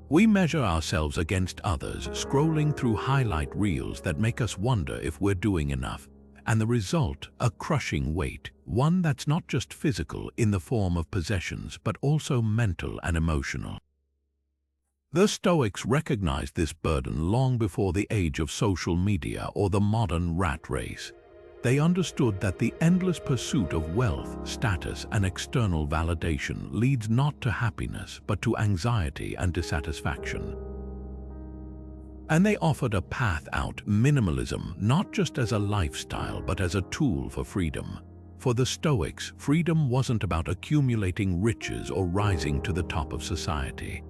We measure ourselves against others, scrolling through highlight reels that make us wonder if we're doing enough. And the result, a crushing weight, one that's not just physical in the form of possessions, but also mental and emotional. The Stoics recognized this burden long before the age of social media or the modern rat race. They understood that the endless pursuit of wealth, status, and external validation leads not to happiness, but to anxiety and dissatisfaction. And they offered a path out: minimalism, not just as a lifestyle, but as a tool for freedom. For the Stoics, freedom wasn't about accumulating riches or rising to the top of society.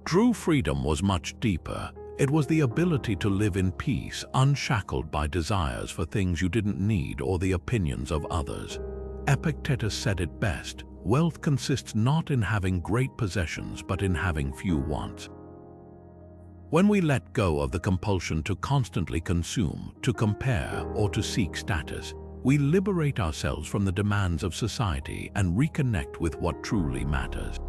True freedom was much deeper. It was the ability to live in peace, unshackled by desires for things you didn't need or the opinions of others. Epictetus said it best: wealth consists not in having great possessions, but in having few wants. When we let go of the compulsion to constantly consume, to compare, or to seek status, we liberate ourselves from the demands of society and reconnect with what truly matters.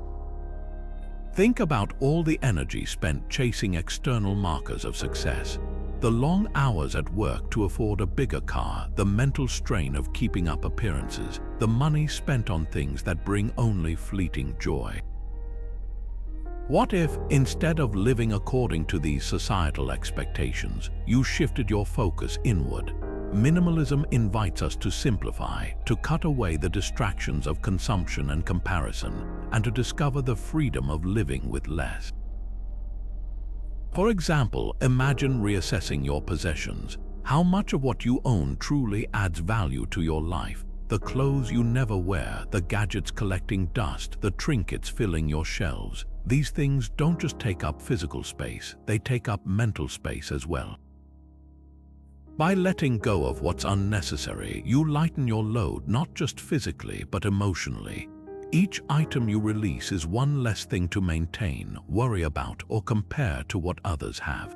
Think about all the energy spent chasing external markers of success. The long hours at work to afford a bigger car, the mental strain of keeping up appearances, the money spent on things that bring only fleeting joy. What if, instead of living according to these societal expectations, you shifted your focus inward? Minimalism invites us to simplify, to cut away the distractions of consumption and comparison, and to discover the freedom of living with less. For example, imagine reassessing your possessions. How much of what you own truly adds value to your life? The clothes you never wear, the gadgets collecting dust, the trinkets filling your shelves. These things don't just take up physical space, they take up mental space as well. By letting go of what's unnecessary, you lighten your load not just physically but emotionally. Each item you release is one less thing to maintain, worry about, or compare to what others have.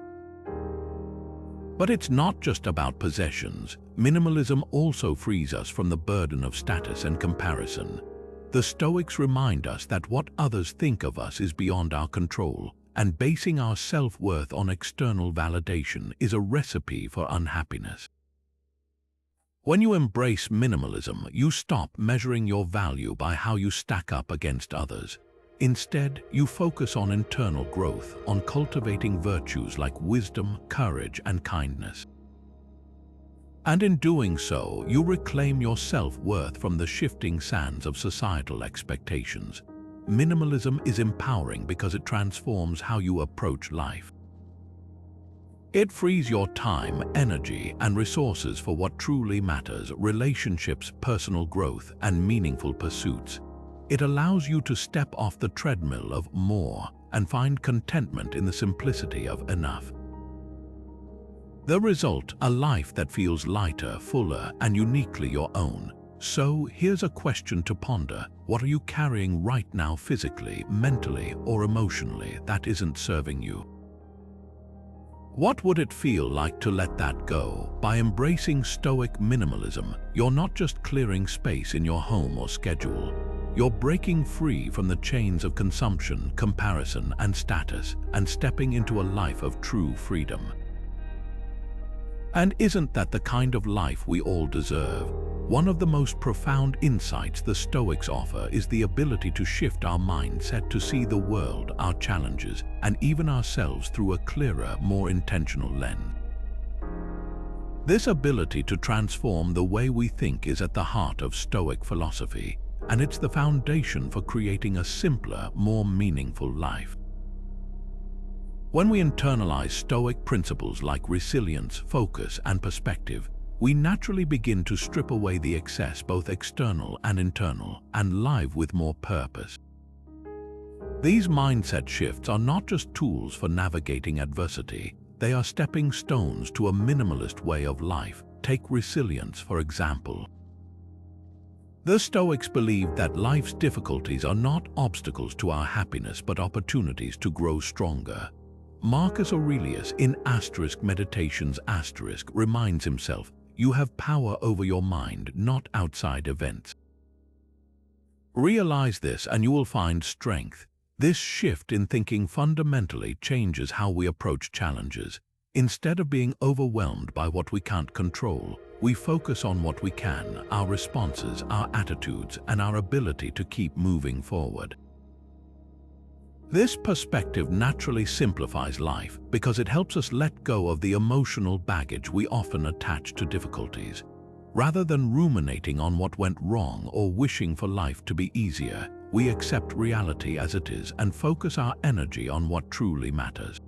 But it's not just about possessions. Minimalism also frees us from the burden of status and comparison. The Stoics remind us that what others think of us is beyond our control, and basing our self-worth on external validation is a recipe for unhappiness. When you embrace minimalism, you stop measuring your value by how you stack up against others. Instead, you focus on internal growth, on cultivating virtues like wisdom, courage, and kindness. And in doing so, you reclaim your self-worth from the shifting sands of societal expectations. Minimalism is empowering because it transforms how you approach life. It frees your time, energy, and resources for what truly matters: relationships, personal growth, and meaningful pursuits. It allows you to step off the treadmill of more and find contentment in the simplicity of enough. The result, a life that feels lighter, fuller, and uniquely your own. So, here's a question to ponder. What are you carrying right now physically, mentally, or emotionally that isn't serving you? What would it feel like to let that go? By embracing Stoic minimalism, you're not just clearing space in your home or schedule. You're breaking free from the chains of consumption, comparison, and status, and stepping into a life of true freedom. And isn't that the kind of life we all deserve? One of the most profound insights the Stoics offer is the ability to shift our mindset to see the world, our challenges, and even ourselves through a clearer, more intentional lens. This ability to transform the way we think is at the heart of Stoic philosophy, and it's the foundation for creating a simpler, more meaningful life. When we internalize Stoic principles like resilience, focus, and perspective, we naturally begin to strip away the excess, both external and internal, and live with more purpose. These mindset shifts are not just tools for navigating adversity, they are stepping stones to a minimalist way of life. Take resilience, for example. The Stoics believed that life's difficulties are not obstacles to our happiness but opportunities to grow stronger. Marcus Aurelius in Meditations reminds himself, "You have power over your mind, not outside events." Realize this and you will find strength. This shift in thinking fundamentally changes how we approach challenges. Instead of being overwhelmed by what we can't control, we focus on what we can, our responses, our attitudes, and our ability to keep moving forward. This perspective naturally simplifies life because it helps us let go of the emotional baggage we often attach to difficulties. Rather than ruminating on what went wrong or wishing for life to be easier, we accept reality as it is and focus our energy on what truly matters.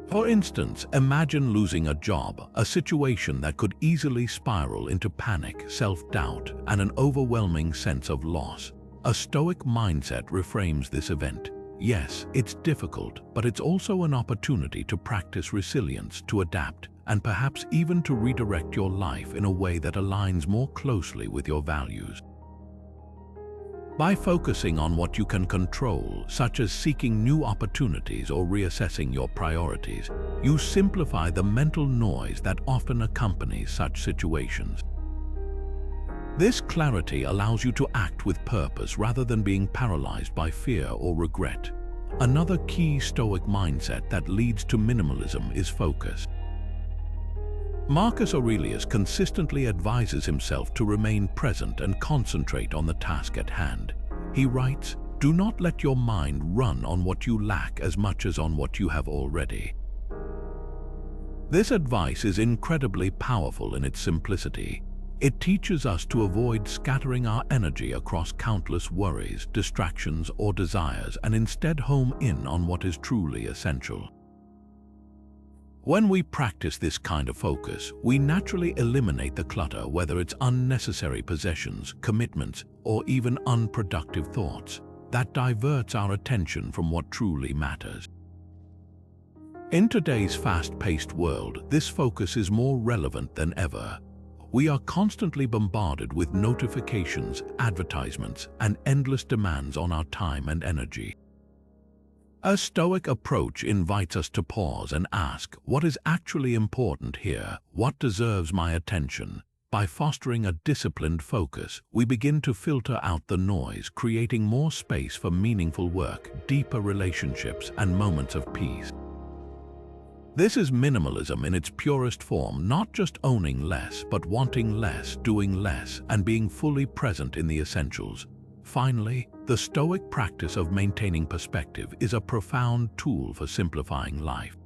For instance, imagine losing a job, a situation that could easily spiral into panic, self-doubt, and an overwhelming sense of loss. A Stoic mindset reframes this event. Yes, it's difficult, but it's also an opportunity to practice resilience, to adapt, and perhaps even to redirect your life in a way that aligns more closely with your values. By focusing on what you can control, such as seeking new opportunities or reassessing your priorities, you simplify the mental noise that often accompanies such situations. This clarity allows you to act with purpose rather than being paralyzed by fear or regret. Another key Stoic mindset that leads to minimalism is focus. Marcus Aurelius consistently advises himself to remain present and concentrate on the task at hand. He writes, "Do not let your mind run on what you lack as much as on what you have already." This advice is incredibly powerful in its simplicity. It teaches us to avoid scattering our energy across countless worries, distractions, or desires, and instead home in on what is truly essential. When we practice this kind of focus, we naturally eliminate the clutter, whether it's unnecessary possessions, commitments, or even unproductive thoughts, that diverts our attention from what truly matters. In today's fast-paced world, this focus is more relevant than ever. We are constantly bombarded with notifications, advertisements, and endless demands on our time and energy. A Stoic approach invites us to pause and ask, what is actually important here? What deserves my attention? By fostering a disciplined focus, we begin to filter out the noise, creating more space for meaningful work, deeper relationships, and moments of peace. This is minimalism in its purest form, not just owning less, but wanting less, doing less, and being fully present in the essentials. Finally, the Stoic practice of maintaining perspective is a profound tool for simplifying life.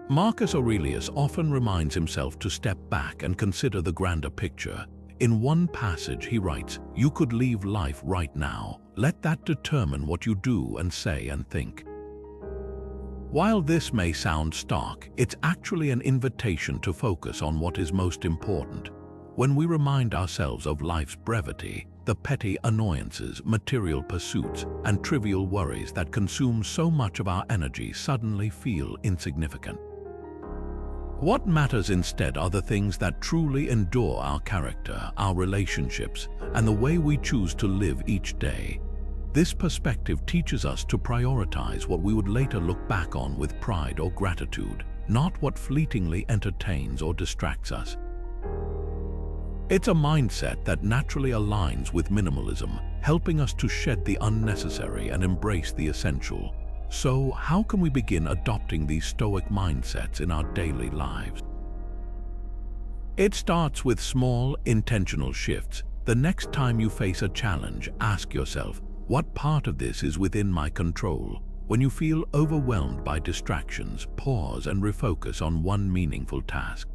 Marcus Aurelius often reminds himself to step back and consider the grander picture. In one passage he writes, "You could leave life right now. Let that determine what you do and say and think." While this may sound stark, it's actually an invitation to focus on what is most important. When we remind ourselves of life's brevity, the petty annoyances, material pursuits, and trivial worries that consume so much of our energy suddenly feel insignificant. What matters instead are the things that truly endure our character, our relationships, and the way we choose to live each day. This perspective teaches us to prioritize what we would later look back on with pride or gratitude, not what fleetingly entertains or distracts us. It's a mindset that naturally aligns with minimalism, helping us to shed the unnecessary and embrace the essential. So, how can we begin adopting these Stoic mindsets in our daily lives? It starts with small, intentional shifts. The next time you face a challenge, ask yourself, what part of this is within my control? When you feel overwhelmed by distractions, pause and refocus on one meaningful task.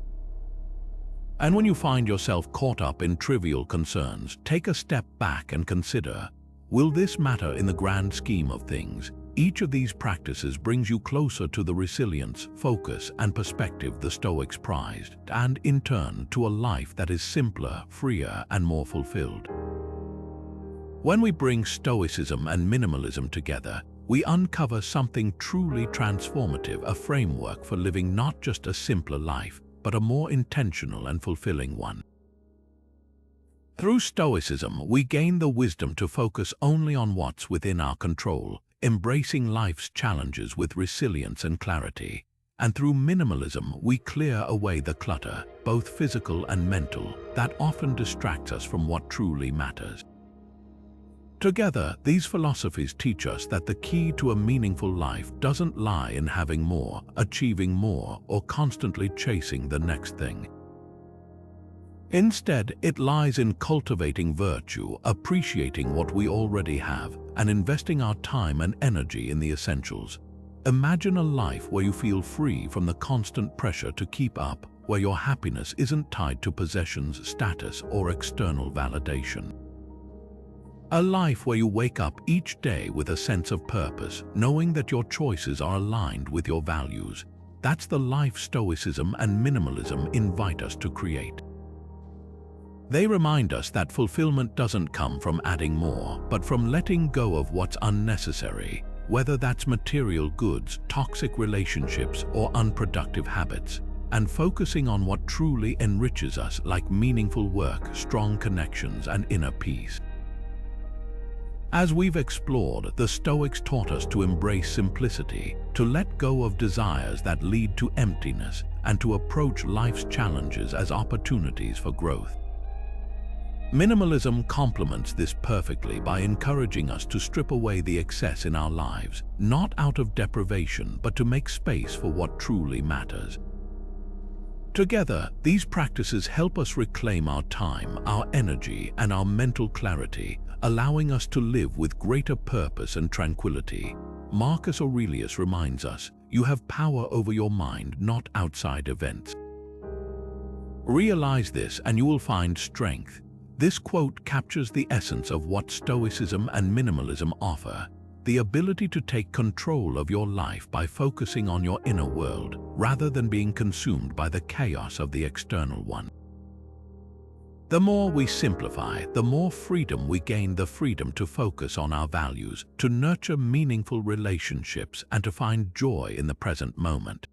And when you find yourself caught up in trivial concerns, take a step back and consider, will this matter in the grand scheme of things? Each of these practices brings you closer to the resilience, focus, and perspective the Stoics prized, and in turn to a life that is simpler, freer, and more fulfilled. When we bring Stoicism and minimalism together, we uncover something truly transformative, a framework for living not just a simpler life, but a more intentional and fulfilling one. Through Stoicism, we gain the wisdom to focus only on what's within our control, embracing life's challenges with resilience and clarity. And through minimalism, we clear away the clutter, both physical and mental, that often distracts us from what truly matters. Together, these philosophies teach us that the key to a meaningful life doesn't lie in having more, achieving more, or constantly chasing the next thing. Instead, it lies in cultivating virtue, appreciating what we already have, and investing our time and energy in the essentials. Imagine a life where you feel free from the constant pressure to keep up, where your happiness isn't tied to possessions, status, or external validation. A life where you wake up each day with a sense of purpose, knowing that your choices are aligned with your values. That's the life Stoicism and minimalism invite us to create. They remind us that fulfillment doesn't come from adding more, but from letting go of what's unnecessary, whether that's material goods, toxic relationships, or unproductive habits, and focusing on what truly enriches us, like meaningful work, strong connections, and inner peace. As we've explored, the Stoics taught us to embrace simplicity, to let go of desires that lead to emptiness, and to approach life's challenges as opportunities for growth. Minimalism complements this perfectly by encouraging us to strip away the excess in our lives, not out of deprivation, but to make space for what truly matters. Together, these practices help us reclaim our time, our energy, and our mental clarity, allowing us to live with greater purpose and tranquility. Marcus Aurelius reminds us, you have power over your mind, not outside events. Realize this and you will find strength. This quote captures the essence of what Stoicism and minimalism offer, the ability to take control of your life by focusing on your inner world, rather than being consumed by the chaos of the external one. The more we simplify, the more freedom we gain, the freedom to focus on our values, to nurture meaningful relationships, and to find joy in the present moment.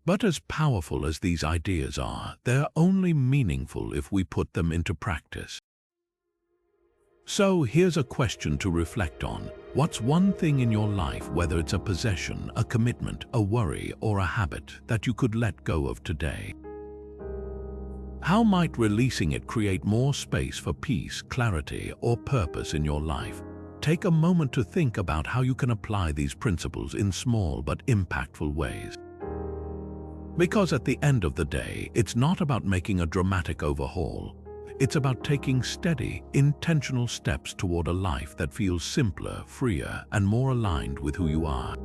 But as powerful as these ideas are, they're only meaningful if we put them into practice. So here's a question to reflect on. What's one thing in your life, whether it's a possession, a commitment, a worry, or a habit, that you could let go of today? How might releasing it create more space for peace, clarity, or purpose in your life? Take a moment to think about how you can apply these principles in small but impactful ways. Because at the end of the day, it's not about making a dramatic overhaul. It's about taking steady, intentional steps toward a life that feels simpler, freer, and more aligned with who you are.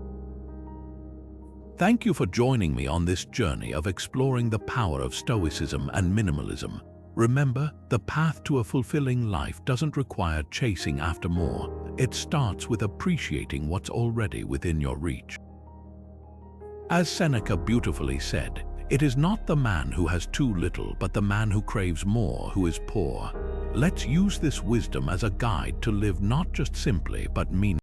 Thank you for joining me on this journey of exploring the power of Stoicism and minimalism. Remember, the path to a fulfilling life doesn't require chasing after more. It starts with appreciating what's already within your reach. As Seneca beautifully said, it is not the man who has too little, but the man who craves more who is poor. Let's use this wisdom as a guide to live not just simply, but meaningfully.